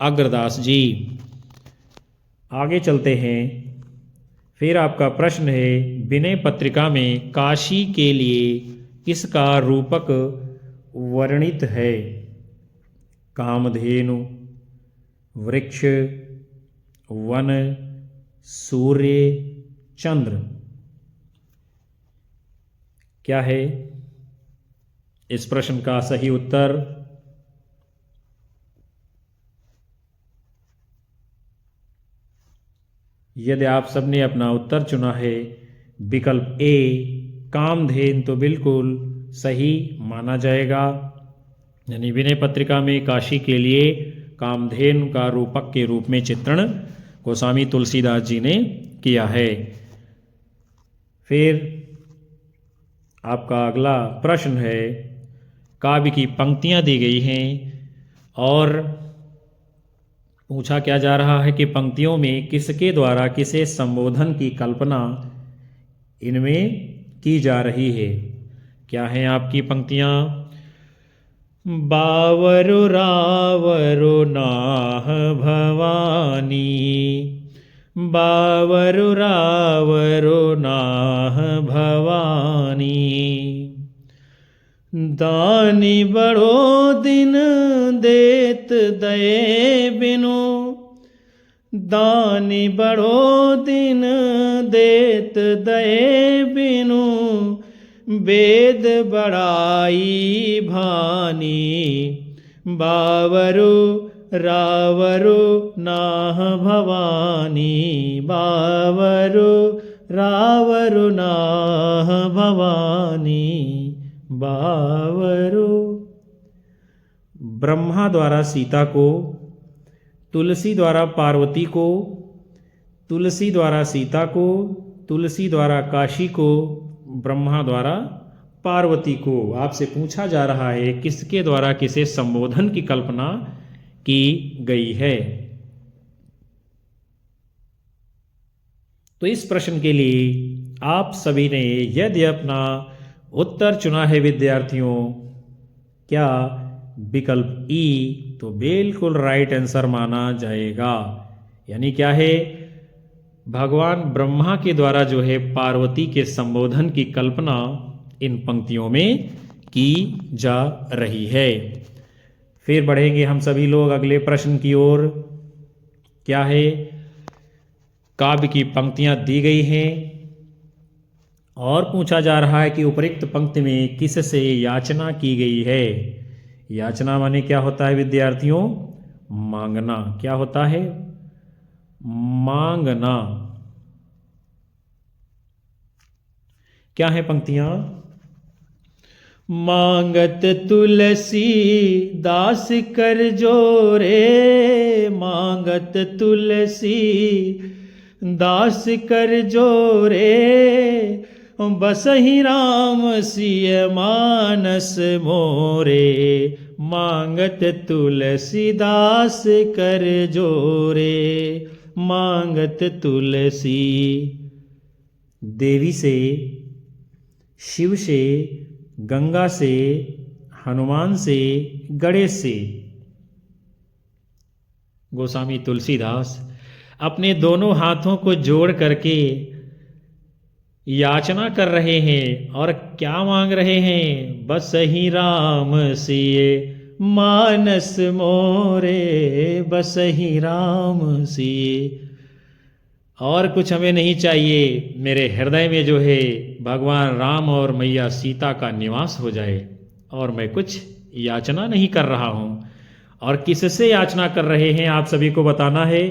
अग्रदास जी। आगे चलते हैं। फिर आपका प्रश्न है, विनय पत्रिका में काशी के लिए किसका रूपक वर्णित है? कामधेनु, वृक्ष, वन, सूर्य, चंद्र। क्या है इस प्रश्न का सही उत्तर? यदि आप सबने अपना उत्तर चुना है विकल्प ए कामधेनु, तो बिल्कुल सही माना जाएगा। यानी विनय पत्रिका में काशी के लिए कामधेनु का रूपक के रूप में चित्रण गोस्वामी तुलसीदास जी ने किया है। फिर आपका अगला प्रश्न है, काव्य की पंक्तियां दी गई हैं और पूछा क्या जा रहा है कि पंक्तियों में किसके द्वारा किसे संबोधन की कल्पना इनमें की जा रही है। क्या हैं आपकी पंक्तियां? बावरु रावरु नाह भवानी, बावरु रावरु नाह भवानी, दानी बड़ो दिन देत दये बिनु, दानी बड़ो दिन देत दये बिनु, वेद बड़ाई भानी, बावरु रावरु नाह भवानी, बावरु रावरु नाह भवानी, बावरु। ब्रह्मा द्वारा सीता को, तुलसी द्वारा पार्वती को, तुलसी द्वारा सीता को, तुलसी द्वारा काशी को, ब्रह्मा द्वारा पार्वती को। आपसे पूछा जा रहा है किसके द्वारा किसे संबोधन की कल्पना की गई है। तो इस प्रश्न के लिए आप सभी ने यदि अपना उत्तर चुना है विद्यार्थियों, क्या विकल्प ई, तो बिल्कुल राइट आंसर माना जाएगा। यानी क्या है, भगवान ब्रह्मा के द्वारा जो है पार्वती के संबोधन की कल्पना इन पंक्तियों में की जा रही है। फिर बढ़ेंगे हम सभी लोग अगले प्रश्न की ओर। क्या है, काव्य की पंक्तियां दी गई हैं और पूछा जा रहा है कि उपरोक्त पंक्ति में किससे याचना की गई है। याचना माने क्या होता है विद्यार्थियों? मांगना। क्या होता है? मांगना। क्या है पंक्तियां? मांगत तुलसी दास कर जोरे, मांगत तुलसी दास कर जोरे, बसहि राम सिय मानस मोरे, मांगत तुलसी दास कर जोरे, मांगत तुलसी। देवी से, शिव से, गंगा से, हनुमान से, गणेश से गोस्वामी तुलसीदास अपने दोनों हाथों को जोड़ करके याचना कर रहे हैं। और क्या मांग रहे हैं? बसहि राम सिए मानस मोरे, बसहि राम सिए। और कुछ हमें नहीं चाहिए, मेरे हृदय में जो है भगवान राम और मैया सीता का निवास हो जाए, और मैं कुछ याचना नहीं कर रहा हूँ। और किससे याचना कर रहे हैं आप सभी को बताना है।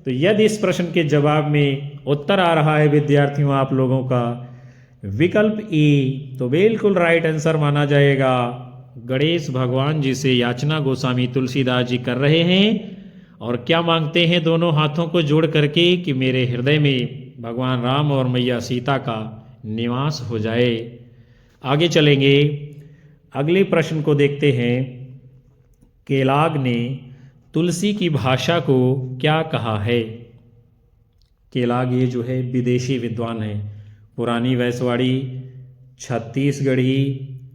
तो यदि इस प्रश्न के जवाब में उत्तर आ रहा है विद्यार्थियों आप लोगों का विकल्प ई, तो बिल्कुल राइट आंसर माना जाएगा। गणेश भगवान जी से याचना गोस्वामी तुलसीदास जी कर रहे हैं। और क्या मांगते हैं दोनों हाथों को जोड़ करके? कि मेरे हृदय में भगवान राम और मैया सीता का निवास हो जाए। आगे चलेंगे, अगले प्रश्न को देखते हैं। केलाग ने तुलसी की भाषा को क्या कहा है? केलाग ये जो है विदेशी विद्वान है, पुरानी वैसवाड़ी, छत्तीसगढ़ी,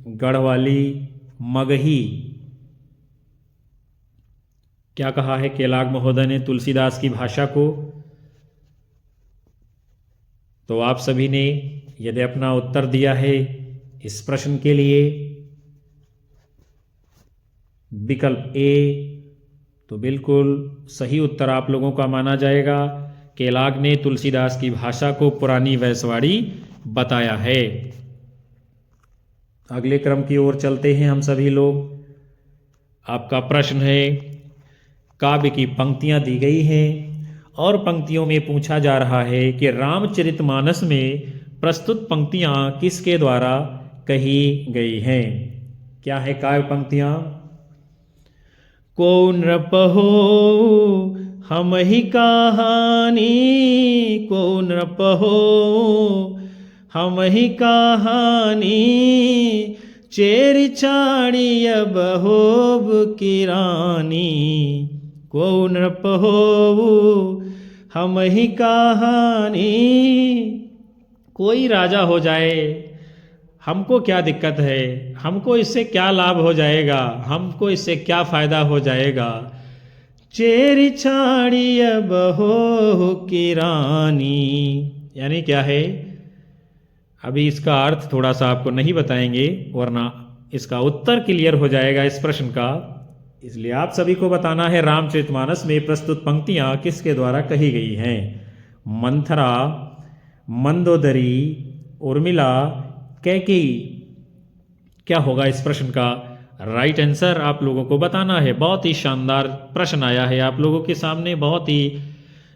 गढ़वाली, मगही। क्या कहा है केलाग महोदय ने तुलसीदास की भाषा को? तो आप सभी ने यदि अपना उत्तर दिया है इस प्रश्न के लिए विकल्प ए, तो बिल्कुल सही उत्तर आप लोगों का माना जाएगा। केलाग ने तुलसीदास की भाषा को पुरानी वैसवाड़ी बताया है। अगले क्रम की ओर चलते हैं हम सभी लोग। आपका प्रश्न है, काव्य की पंक्तियां दी गई हैं और पंक्तियों में पूछा जा रहा है कि रामचरितमानस में प्रस्तुत पंक्तियां किसके द्वारा कही गई हैं। क्या है काव्य पंक्तियां? को नृप हो हम ही कहानी, को नृप हो हम ही कहानी, चेरी छाड़ी अब होब की रानी, को नृप हो हम ही कहानी। कोई राजा हो जाए हमको क्या दिक्कत है, हमको इससे क्या लाभ हो जाएगा, हमको इससे क्या फायदा हो जाएगा। चेरी छाड़ी अब हो की रानी, यानी क्या है, अभी इसका अर्थ थोड़ा सा आपको नहीं बताएंगे वरना इसका उत्तर क्लियर हो जाएगा इस प्रश्न का, इसलिए आप सभी को बताना है रामचरितमानस में प्रस्तुत पंक्तियां किसके द्वारा कही गई हैं। मंथरा, मंदोदरी, उर्मिला, कैकेयी। क्या होगा इस प्रश्न का राइट आंसर आप लोगों को बताना है। बहुत ही शानदार प्रश्न आया है आप लोगों के सामने, बहुत ही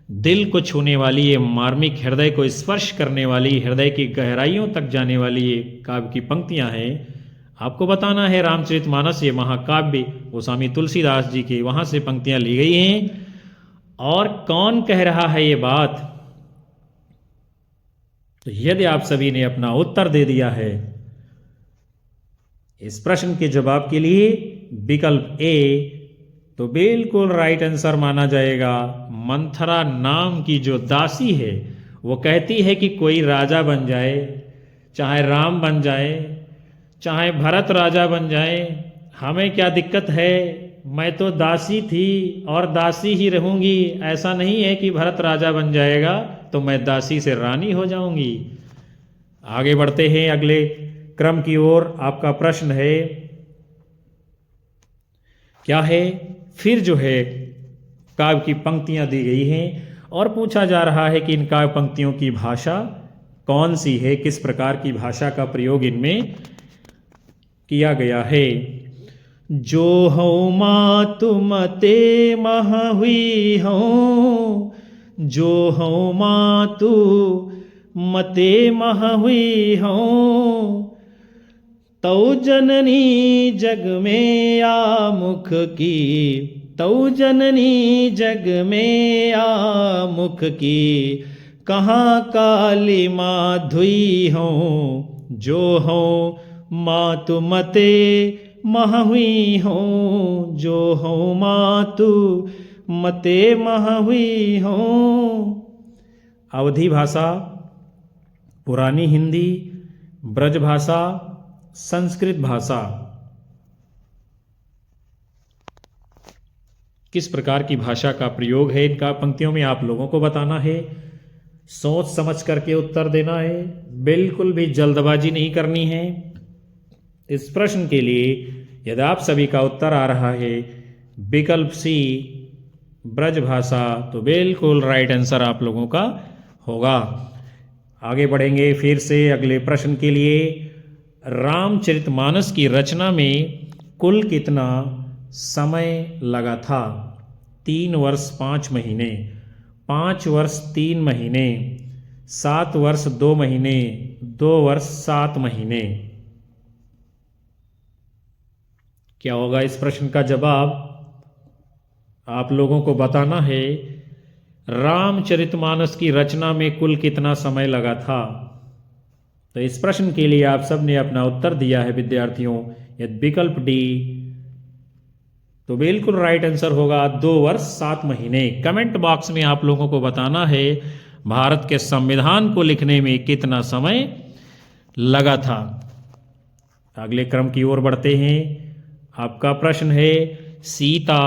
दिल को छूने वाली, ये मार्मिक, हृदय को स्पर्श करने वाली, हृदय की गहराइयों तक जाने वाली ये काव्य की पंक्तियां हैं। आपको बताना है रामचरितमानस ये महाकाव्य गोस्वामी तुलसीदास जी के वहां से पंक्तियां ली गई हैं और कौन कह रहा है ये बात। तो यदि आप सभी ने अपना उत्तर दे दिया है इस प्रश्न के जवाब के लिए विकल्प ए, तो बिल्कुल राइट आंसर माना जाएगा। मंथरा नाम की जो दासी है वो कहती है कि कोई राजा बन जाए, चाहे राम बन जाए, चाहे भरत राजा बन जाए, हमें क्या दिक्कत है, मैं तो दासी थी और दासी ही रहूंगी। ऐसा नहीं है कि भरत राजा बन जाएगा तो मैं दासी से रानी हो जाऊंगी। आगे बढ़ते हैं अगले क्रम की ओर। आपका प्रश्न है क्या है, फिर जो है काव्य की पंक्तियां दी गई हैं और पूछा जा रहा है कि इन काव्य पंक्तियों की भाषा कौन सी है, किस प्रकार की भाषा का प्रयोग इनमें किया गया है। जो हूँ मातु मते मह हुई हूँ, जो हूँ मातु मते मह हुई हूँ, तौ जननी जग में आमुख की, तौ जननी जग में आमुख की, कहाँ काली माधुई हूँ, जो हूँ मातु मते मह हुई हूँ, जो हूँ मातु मते मह हुई हूँ। अवधी भाषा, पुरानी हिंदी, ब्रज भाषा, संस्कृत भाषा, किस प्रकार की भाषा का प्रयोग है इनका पंक्तियों में आप लोगों को बताना है। सोच समझ करके उत्तर देना है, बिल्कुल भी जल्दबाजी नहीं करनी है। इस प्रश्न के लिए यदि आप सभी का उत्तर आ रहा है विकल्प सी ब्रज भाषा, तो बिल्कुल राइट आंसर आप लोगों का होगा। आगे बढ़ेंगे फिर से अगले प्रश्न के लिए। रामचरितमानस की रचना में कुल कितना समय लगा था? 3 वर्ष 5 महीने, 5 वर्ष 3 महीने, 7 वर्ष 2 महीने, 2 वर्ष 7 महीने। क्या होगा इस प्रश्न का जवाब आप लोगों को बताना है। रामचरितमानस की रचना में कुल कितना समय लगा था? तो इस प्रश्न के लिए आप सब ने अपना उत्तर दिया है विद्यार्थियों, यदि विकल्प डी, तो बिल्कुल राइट आंसर होगा 2 वर्ष 7 महीने। कमेंट बॉक्स में आप लोगों को बताना है भारत के संविधान को लिखने में कितना समय लगा था। अगले क्रम की ओर बढ़ते हैं। आपका प्रश्न है सीता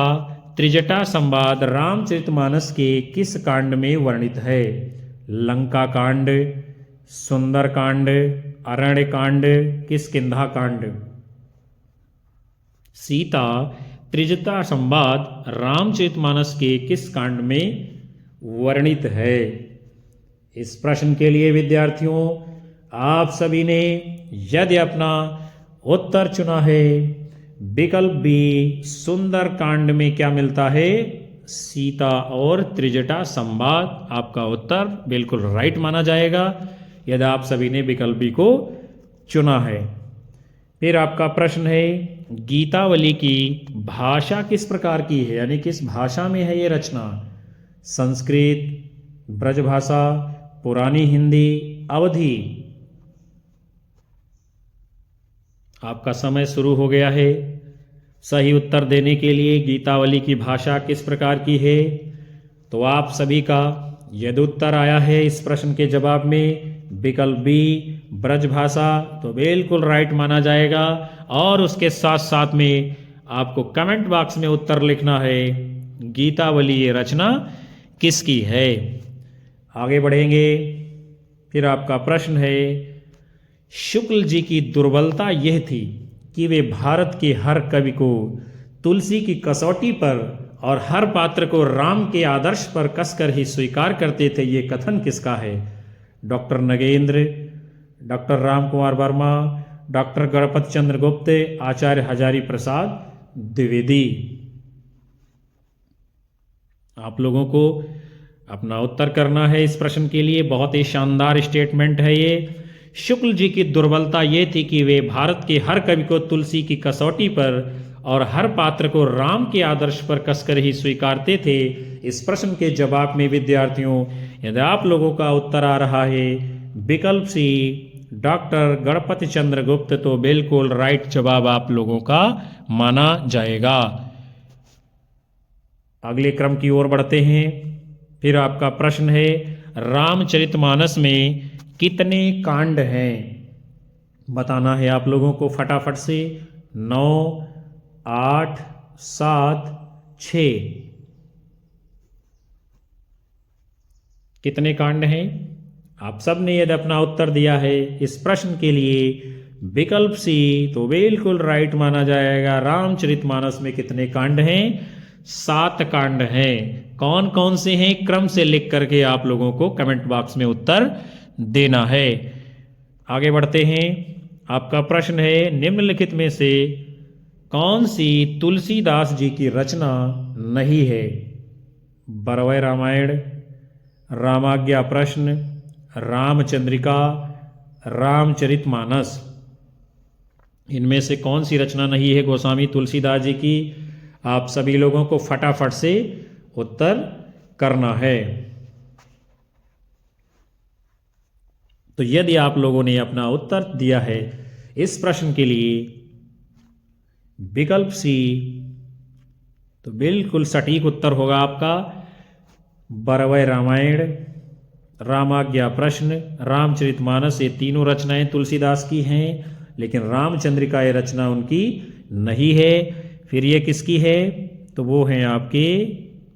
त्रिजटा संवाद रामचरितमानस के किस कांड में वर्णित है? लंका कांड, सुंदर कांड, अरण्य कांड, किष्किंधा कांड। सीता त्रिजटा संवाद रामचरितमानस के किस कांड में वर्णित है? इस प्रश्न के लिए विद्यार्थियों आप सभी ने यदि अपना उत्तर चुना है विकल्प बी सुंदर कांड में क्या मिलता है? सीता और त्रिजटा संवाद। आपका उत्तर बिल्कुल राइट माना जाएगा यदि आप सभी ने विकल्प बी को चुना है। फिर आपका प्रश्न है गीतावली की भाषा किस प्रकार की है, यानी किस भाषा में है ये रचना? संस्कृत, ब्रजभाषा, पुरानी हिंदी, अवधी। आपका समय शुरू हो गया है। सही उत्तर देने के लिए गीतावली की भाषा किस प्रकार की है, तो आप सभी का यदि उत्तर आया है इस प्रश्न के जवाब में विकल्प बी ब्रजभाषा, तो बिल्कुल राइट माना जाएगा। और उसके साथ साथ में आपको कमेंट बॉक्स में उत्तर लिखना है गीतावली ये रचना किसकी है। आगे बढ़ेंगे। फिर आपका प्रश्न है, शुक्ल जी की दुर्बलता यह थी कि वे भारत के हर कवि को तुलसी की कसौटी पर और हर पात्र को राम के आदर्श पर कसकर ही स्वीकार करते थे। ये कथन किसका है? Doctor Nagendra, doctor Ram Kumar Verma, doctor Ganpat Chandra Gupt, Acharya Hazari Prasad Dwivedi. आप लोगों को अपना उत्तर करना है इस प्रश्न के लिए। बहुत ही शानदार स्टेटमेंट है ये। शुक्ल जी की दुर्बलता ये थी कि वे भारत के हर कवि को तुलसी की कसौटी पर और हर पात्र को राम के आदर्श पर कसकर ही स्वीकारते थे। इस प्रश्न के जवाब में विद्यार्थियों, यदि आप लोगों का उत्तर आ रहा है विकल्प सी डॉक्टर गणपति चंद्र गुप्त, तो बिल्कुल राइट जवाब आप लोगों का माना जाएगा। अगले क्रम की ओर बढ़ते हैं। फिर आपका प्रश्न है, रामचरितमानस में कितने कांड हैं? बताना है आप लोगों को फटाफट से। 9, 8, 7, 6। कितने कांड हैं? आप सब ने यदि अपना उत्तर दिया है इस प्रश्न के लिए विकल्प सी, तो बिल्कुल राइट माना जाएगा। रामचरितमानस में कितने कांड हैं? 7 कांड हैं। कौन कौन से हैं, क्रम से लिख करके आप लोगों को कमेंट बॉक्स में उत्तर देना है। आगे बढ़ते हैं। आपका प्रश्न है, निम्नलिखित में से कौन सी तुलसीदास जी की रचना नहीं है? बरवय रामायण, रामाज्ञा प्रश्न, रामचंद्रिका, रामचरितमानस। इनमें से कौन सी रचना नहीं है गोस्वामी तुलसीदास जी की? आप सभी लोगों को फटाफट से उत्तर करना है। तो यदि आप लोगों ने अपना उत्तर दिया है इस प्रश्न के लिए विकल्प सी, तो बिल्कुल सटीक उत्तर होगा आपका। बरवय रामायण, रामाज्ञा प्रश्न, रामचरितमानस, ये तीनों रचनाएं तुलसीदास की हैं, लेकिन रामचंद्रिका ये रचना उनकी नहीं है। फिर ये किसकी है? तो वो हैं आपके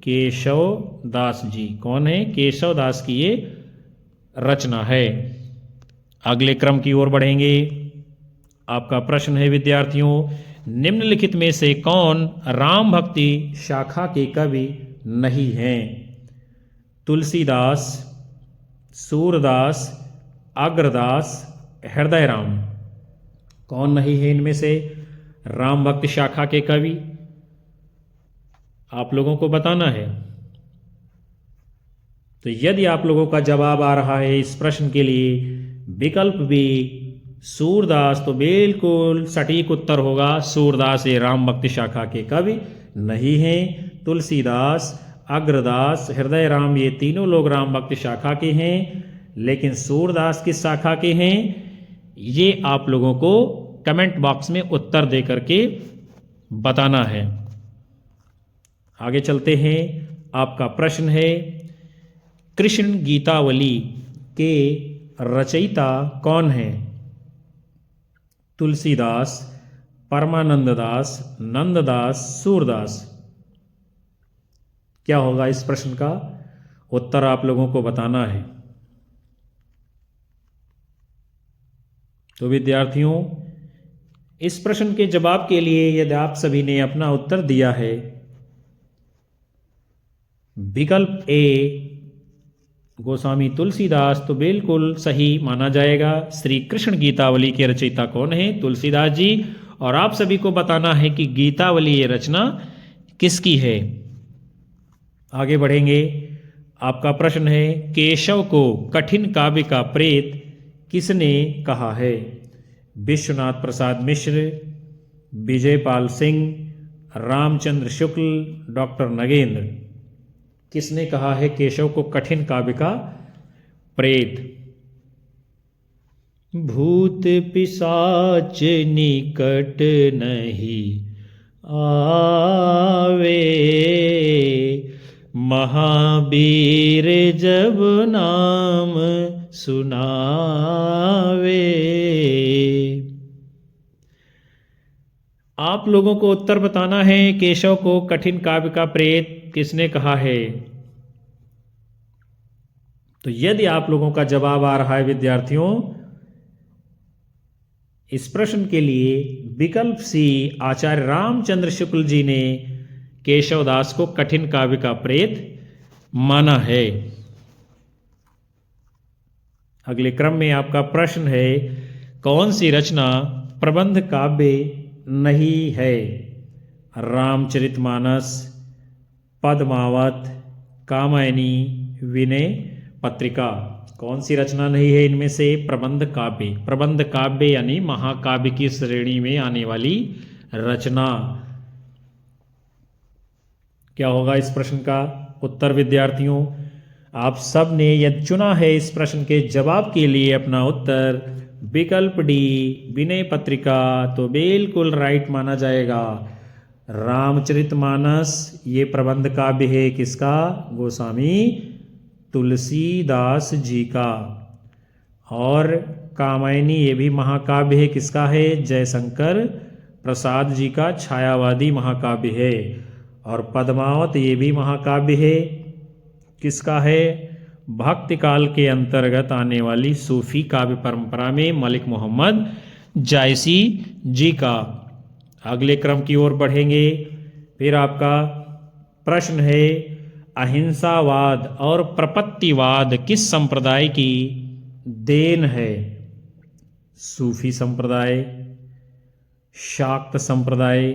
केशव दास जी। कौन है? केशव दास की ये रचना है। अगले क्रम की ओर बढ़ेंगे। आपका प्रश्न है विद्यार्थियों, निम्नलिखित में से कौन राम भक्ति शाखा के कवि नहीं हैं? तुलसीदास, सूरदास, अग्रदास, हृदयराम। कौन नहीं है इनमें से राम भक्ति शाखा के कवि? आप लोगों को बताना है। तो यदि आप लोगों का जवाब आ रहा है इस प्रश्न के लिए विकल्प बी सूरदास, तो बिल्कुल सटीक उत्तर होगा। सूरदास ये राम भक्ति शाखा के कवि नहीं हैं। तुलसीदास, अग्रदास, हृदयराम ये तीनों लोग राम भक्ति शाखा के हैं, लेकिन सूरदास किस शाखा के हैं ये आप लोगों को कमेंट बॉक्स में उत्तर दे करके बताना है। आगे चलते हैं। आपका प्रश्न है, कृष्ण गीतावली के रचयिता कौन हैं? तुलसीदास, परमानंद दास, नंददास, सूरदास। क्या होगा इस प्रश्न का उत्तर? आप लोगों को बताना है। तो विद्यार्थियों, इस प्रश्न के जवाब के लिए यदि आप सभी ने अपना उत्तर दिया है विकल्प ए गोस्वामी तुलसीदास, तो बिल्कुल सही माना जाएगा। श्री कृष्ण गीतावली के रचयिता कौन है? तुलसीदास जी। और आप सभी को बताना है कि गीतावली ये रचना किसकी है। आगे बढ़ेंगे। आपका प्रश्न है, केशव को कठिन काव्य का प्रेत किसने कहा है? विश्वनाथ प्रसाद मिश्र, विजयपाल सिंह, रामचंद्र शुक्ल, डॉक्टर नगेंद्र। किसने कहा है केशव को कठिन काव्य का प्रेत? भूत पिशाच निकट नहीं आवे, महावीर जब नाम सुनावे। आप लोगों को उत्तर बताना है, केशव को कठिन काव्य का प्रेत किसने कहा है? तो यदि आप लोगों का जवाब आ रहा है विद्यार्थियों, इस प्रश्न के लिए विकल्प सी, आचार्य रामचंद्र शुक्ल जी ने केशवदास को कठिन काव्य का प्रेत माना है। अगले क्रम में आपका प्रश्न है, कौन सी रचना प्रबंध काव्य नहीं है? रामचरितमानस, पद्मावत, कामायनी, विनय पत्रिका। कौन सी रचना नहीं है इनमें से? प्रबंध काव्य। प्रबंध काव्य यानी महाकाव्य की श्रेणी में आने वाली रचना। क्या होगा इस प्रश्न का उत्तर विद्यार्थियों? आप सब ने यदि चुना है इस प्रश्न के जवाब के लिए अपना उत्तर विकल्प डी, विनय पत्रिका, तो बिल्कुल राइट माना जाएगा। रामचरितमानस ये प्रबंध काव्य है किसका? गोस्वामी तुलसीदास जी का। और कामायनी ये भी महाकाव्य है, किसका है? जयशंकर प्रसाद जी का छायावादी महाकाव्य है। और पद्मावत ये भी महाकाव्य है, किसका है? भक्ति काल के अंतर्गत आने वाली सूफी काव्य परंपरा में मलिक मोहम्मद जायसी जी का। अगले क्रम की ओर बढ़ेंगे। फिर आपका प्रश्न है, अहिंसावाद और प्रपत्तिवाद किस संप्रदाय की देन है? सूफी संप्रदाय, शाक्त संप्रदाय,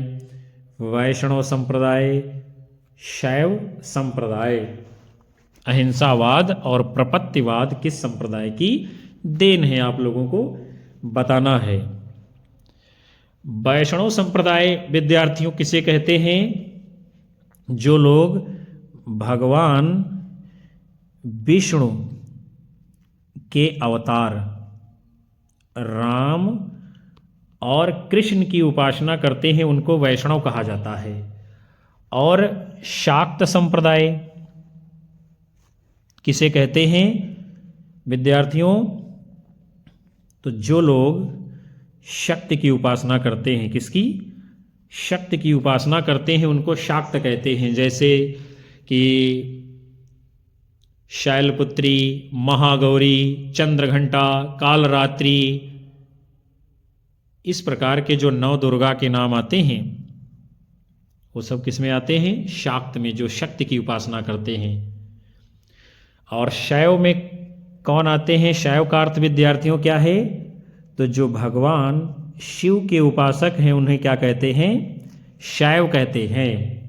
वैष्णव संप्रदाय, शैव संप्रदाय। अहिंसावाद और प्रपत्तिवाद किस संप्रदाय की देन है, आप लोगों को बताना है। वैष्णव संप्रदाय विद्यार्थियों किसे कहते हैं? जो लोग भगवान विष्णु के अवतार राम और कृष्ण की उपासना करते हैं, उनको वैष्णव कहा जाता है। और शाक्त संप्रदाय किसे कहते हैं विद्यार्थियों? तो जो लोग शक्ति की उपासना करते हैं, किसकी? शक्ति की उपासना करते हैं, उनको शाक्त कहते हैं। जैसे कि शैलपुत्री, महागौरी, चंद्रघंटा, कालरात्रि, इस प्रकार के जो नौ दुर्गा के नाम आते हैं वो सब किस में आते हैं? शाक्त में, जो शक्ति की उपासना करते हैं। और शैव में कौन आते हैं? शैव का अर्थ विद्यार्थियों क्या है? तो जो भगवान शिव के उपासक हैं उन्हें क्या कहते हैं? शैव कहते हैं।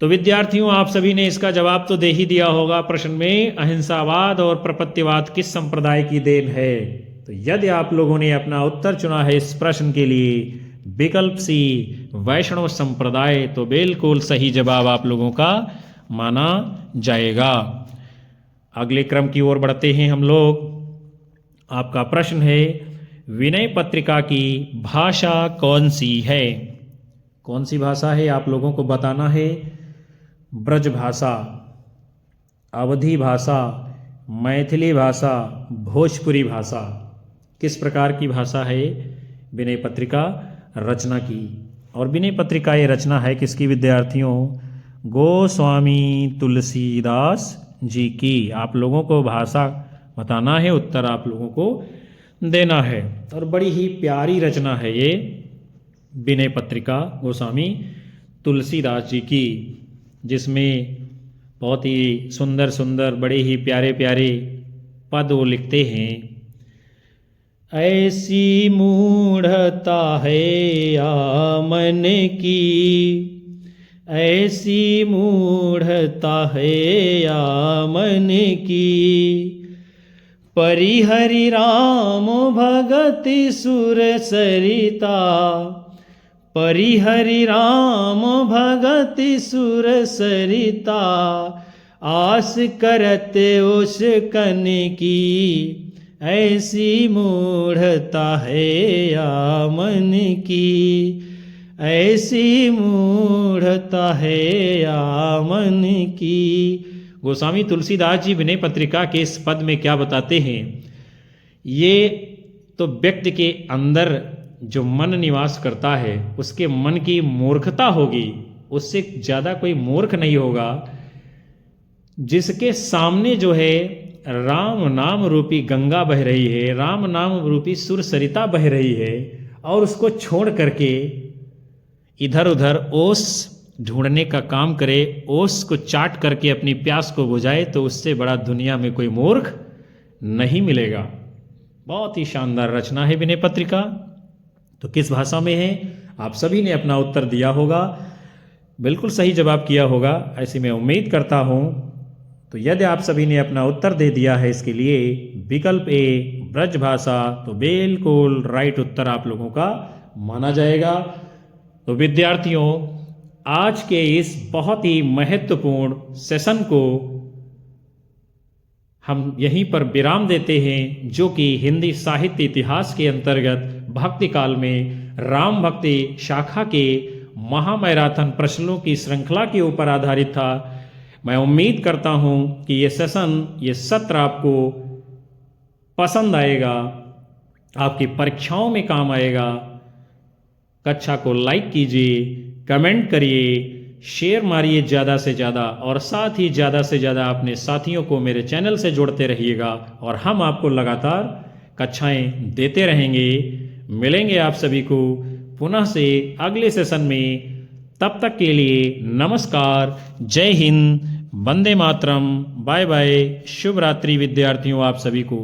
तो विद्यार्थियों आप सभी ने इसका जवाब तो दे ही दिया होगा प्रश्न में, अहिंसावाद और प्रपत्तिवाद किस संप्रदाय की देन है। तो यदि आप लोगों ने अपना उत्तर चुना है इस प्रश्न के लिए विकल्प सी, वैष्णव संप्रदाय, तो बिल्कुल सही जवाब आप लोगों का माना जाएगा। अगले क्रम की ओर बढ़ते हैं हम लोग। आपका प्रश्न है, विनय पत्रिका की भाषा कौन सी है? कौन सी भाषा है आप लोगों को बताना है। ब्रज भाषा, अवधी भाषा, मैथिली भाषा, भोजपुरी भाषा, किस प्रकार की भाषा है विनय पत्रिका रचना की? और विनय पत्रिका ये रचना है किसकी विद्यार्थियों? गोस्वामी तुलसीदास जी की। आप लोगों को भाषा बताना है, उत्तर आप लोगों को देना है। और बड़ी ही प्यारी रचना है ये विनय पत्रिका गोस्वामी तुलसीदास जी की, जिसमें बहुत ही सुंदर सुंदर बड़े ही प्यारे प्यारे पद वो लिखते हैं। ऐसी मूढ़ता है या मन की, ऐसी मूढ़ता है या मन की, परिहरि राम भगति सुर सरिता, परिहरि राम भगति सुर सरिता, आस करत उस कन की, ऐसी मूढ़ता है या मन की, ऐसी मूढ़ता है या मन की। गोस्वामी तुलसीदास जी विनय पत्रिका के इस पद में क्या बताते हैं? ये तो व्यक्ति के अंदर जो मन निवास करता है उसके मन की मूर्खता होगी, उससे ज़्यादा कोई मूर्ख नहीं होगा जिसके सामने जो है राम नाम रूपी गंगा बह रही है, राम नाम रूपी सुर सरिता बह रही है, और उसको छोड़ करके इधर उधर ओस ढूंढने का काम करे, ओस को चाट करके अपनी प्यास को बुझाए, तो उससे बड़ा दुनिया में कोई मूर्ख नहीं मिलेगा। बहुत ही शानदार रचना है विनय पत्रिका। तो किस भाषा में है? आप सभी ने अपना उत्तर दिया होगा, बिल्कुल सही जवाब किया होगा, ऐसी मैं उम्मीद करता हूँ। तो यदि आप सभी ने अपना उत्तर दे दिया है इसके लिए विकल्प ए ब्रज भाषा, तो बिल्कुल राइट उत्तर आप लोगों का माना जाएगा। तो विद्यार्थियों, आज के इस बहुत ही महत्वपूर्ण सेशन को हम यहीं पर विराम देते हैं, जो कि हिंदी साहित्य इतिहास के अंतर्गत भक्ति काल में राम भक्ति शाखा के महामैराथन प्रश्नों की श्रृंखला के ऊपर आधारित था। मैं उम्मीद करता हूं कि ये सेशन, ये सत्र आपको पसंद आएगा, आपकी परीक्षाओं में काम आएगा। कक्षा को लाइक कीजिए, कमेंट करिए, शेयर मारिए ज़्यादा से ज़्यादा, और साथ ही ज़्यादा से ज़्यादा अपने साथियों को मेरे चैनल से जोड़ते रहिएगा, और हम आपको लगातार कक्षाएं देते रहेंगे। मिलेंगे आप सभी को पुनः से अगले सेशन में। तब तक के लिए नमस्कार, जय हिंद, वंदे मातरम, बाय बाय, शुभ रात्रि विद्यार्थियों आप सभी को।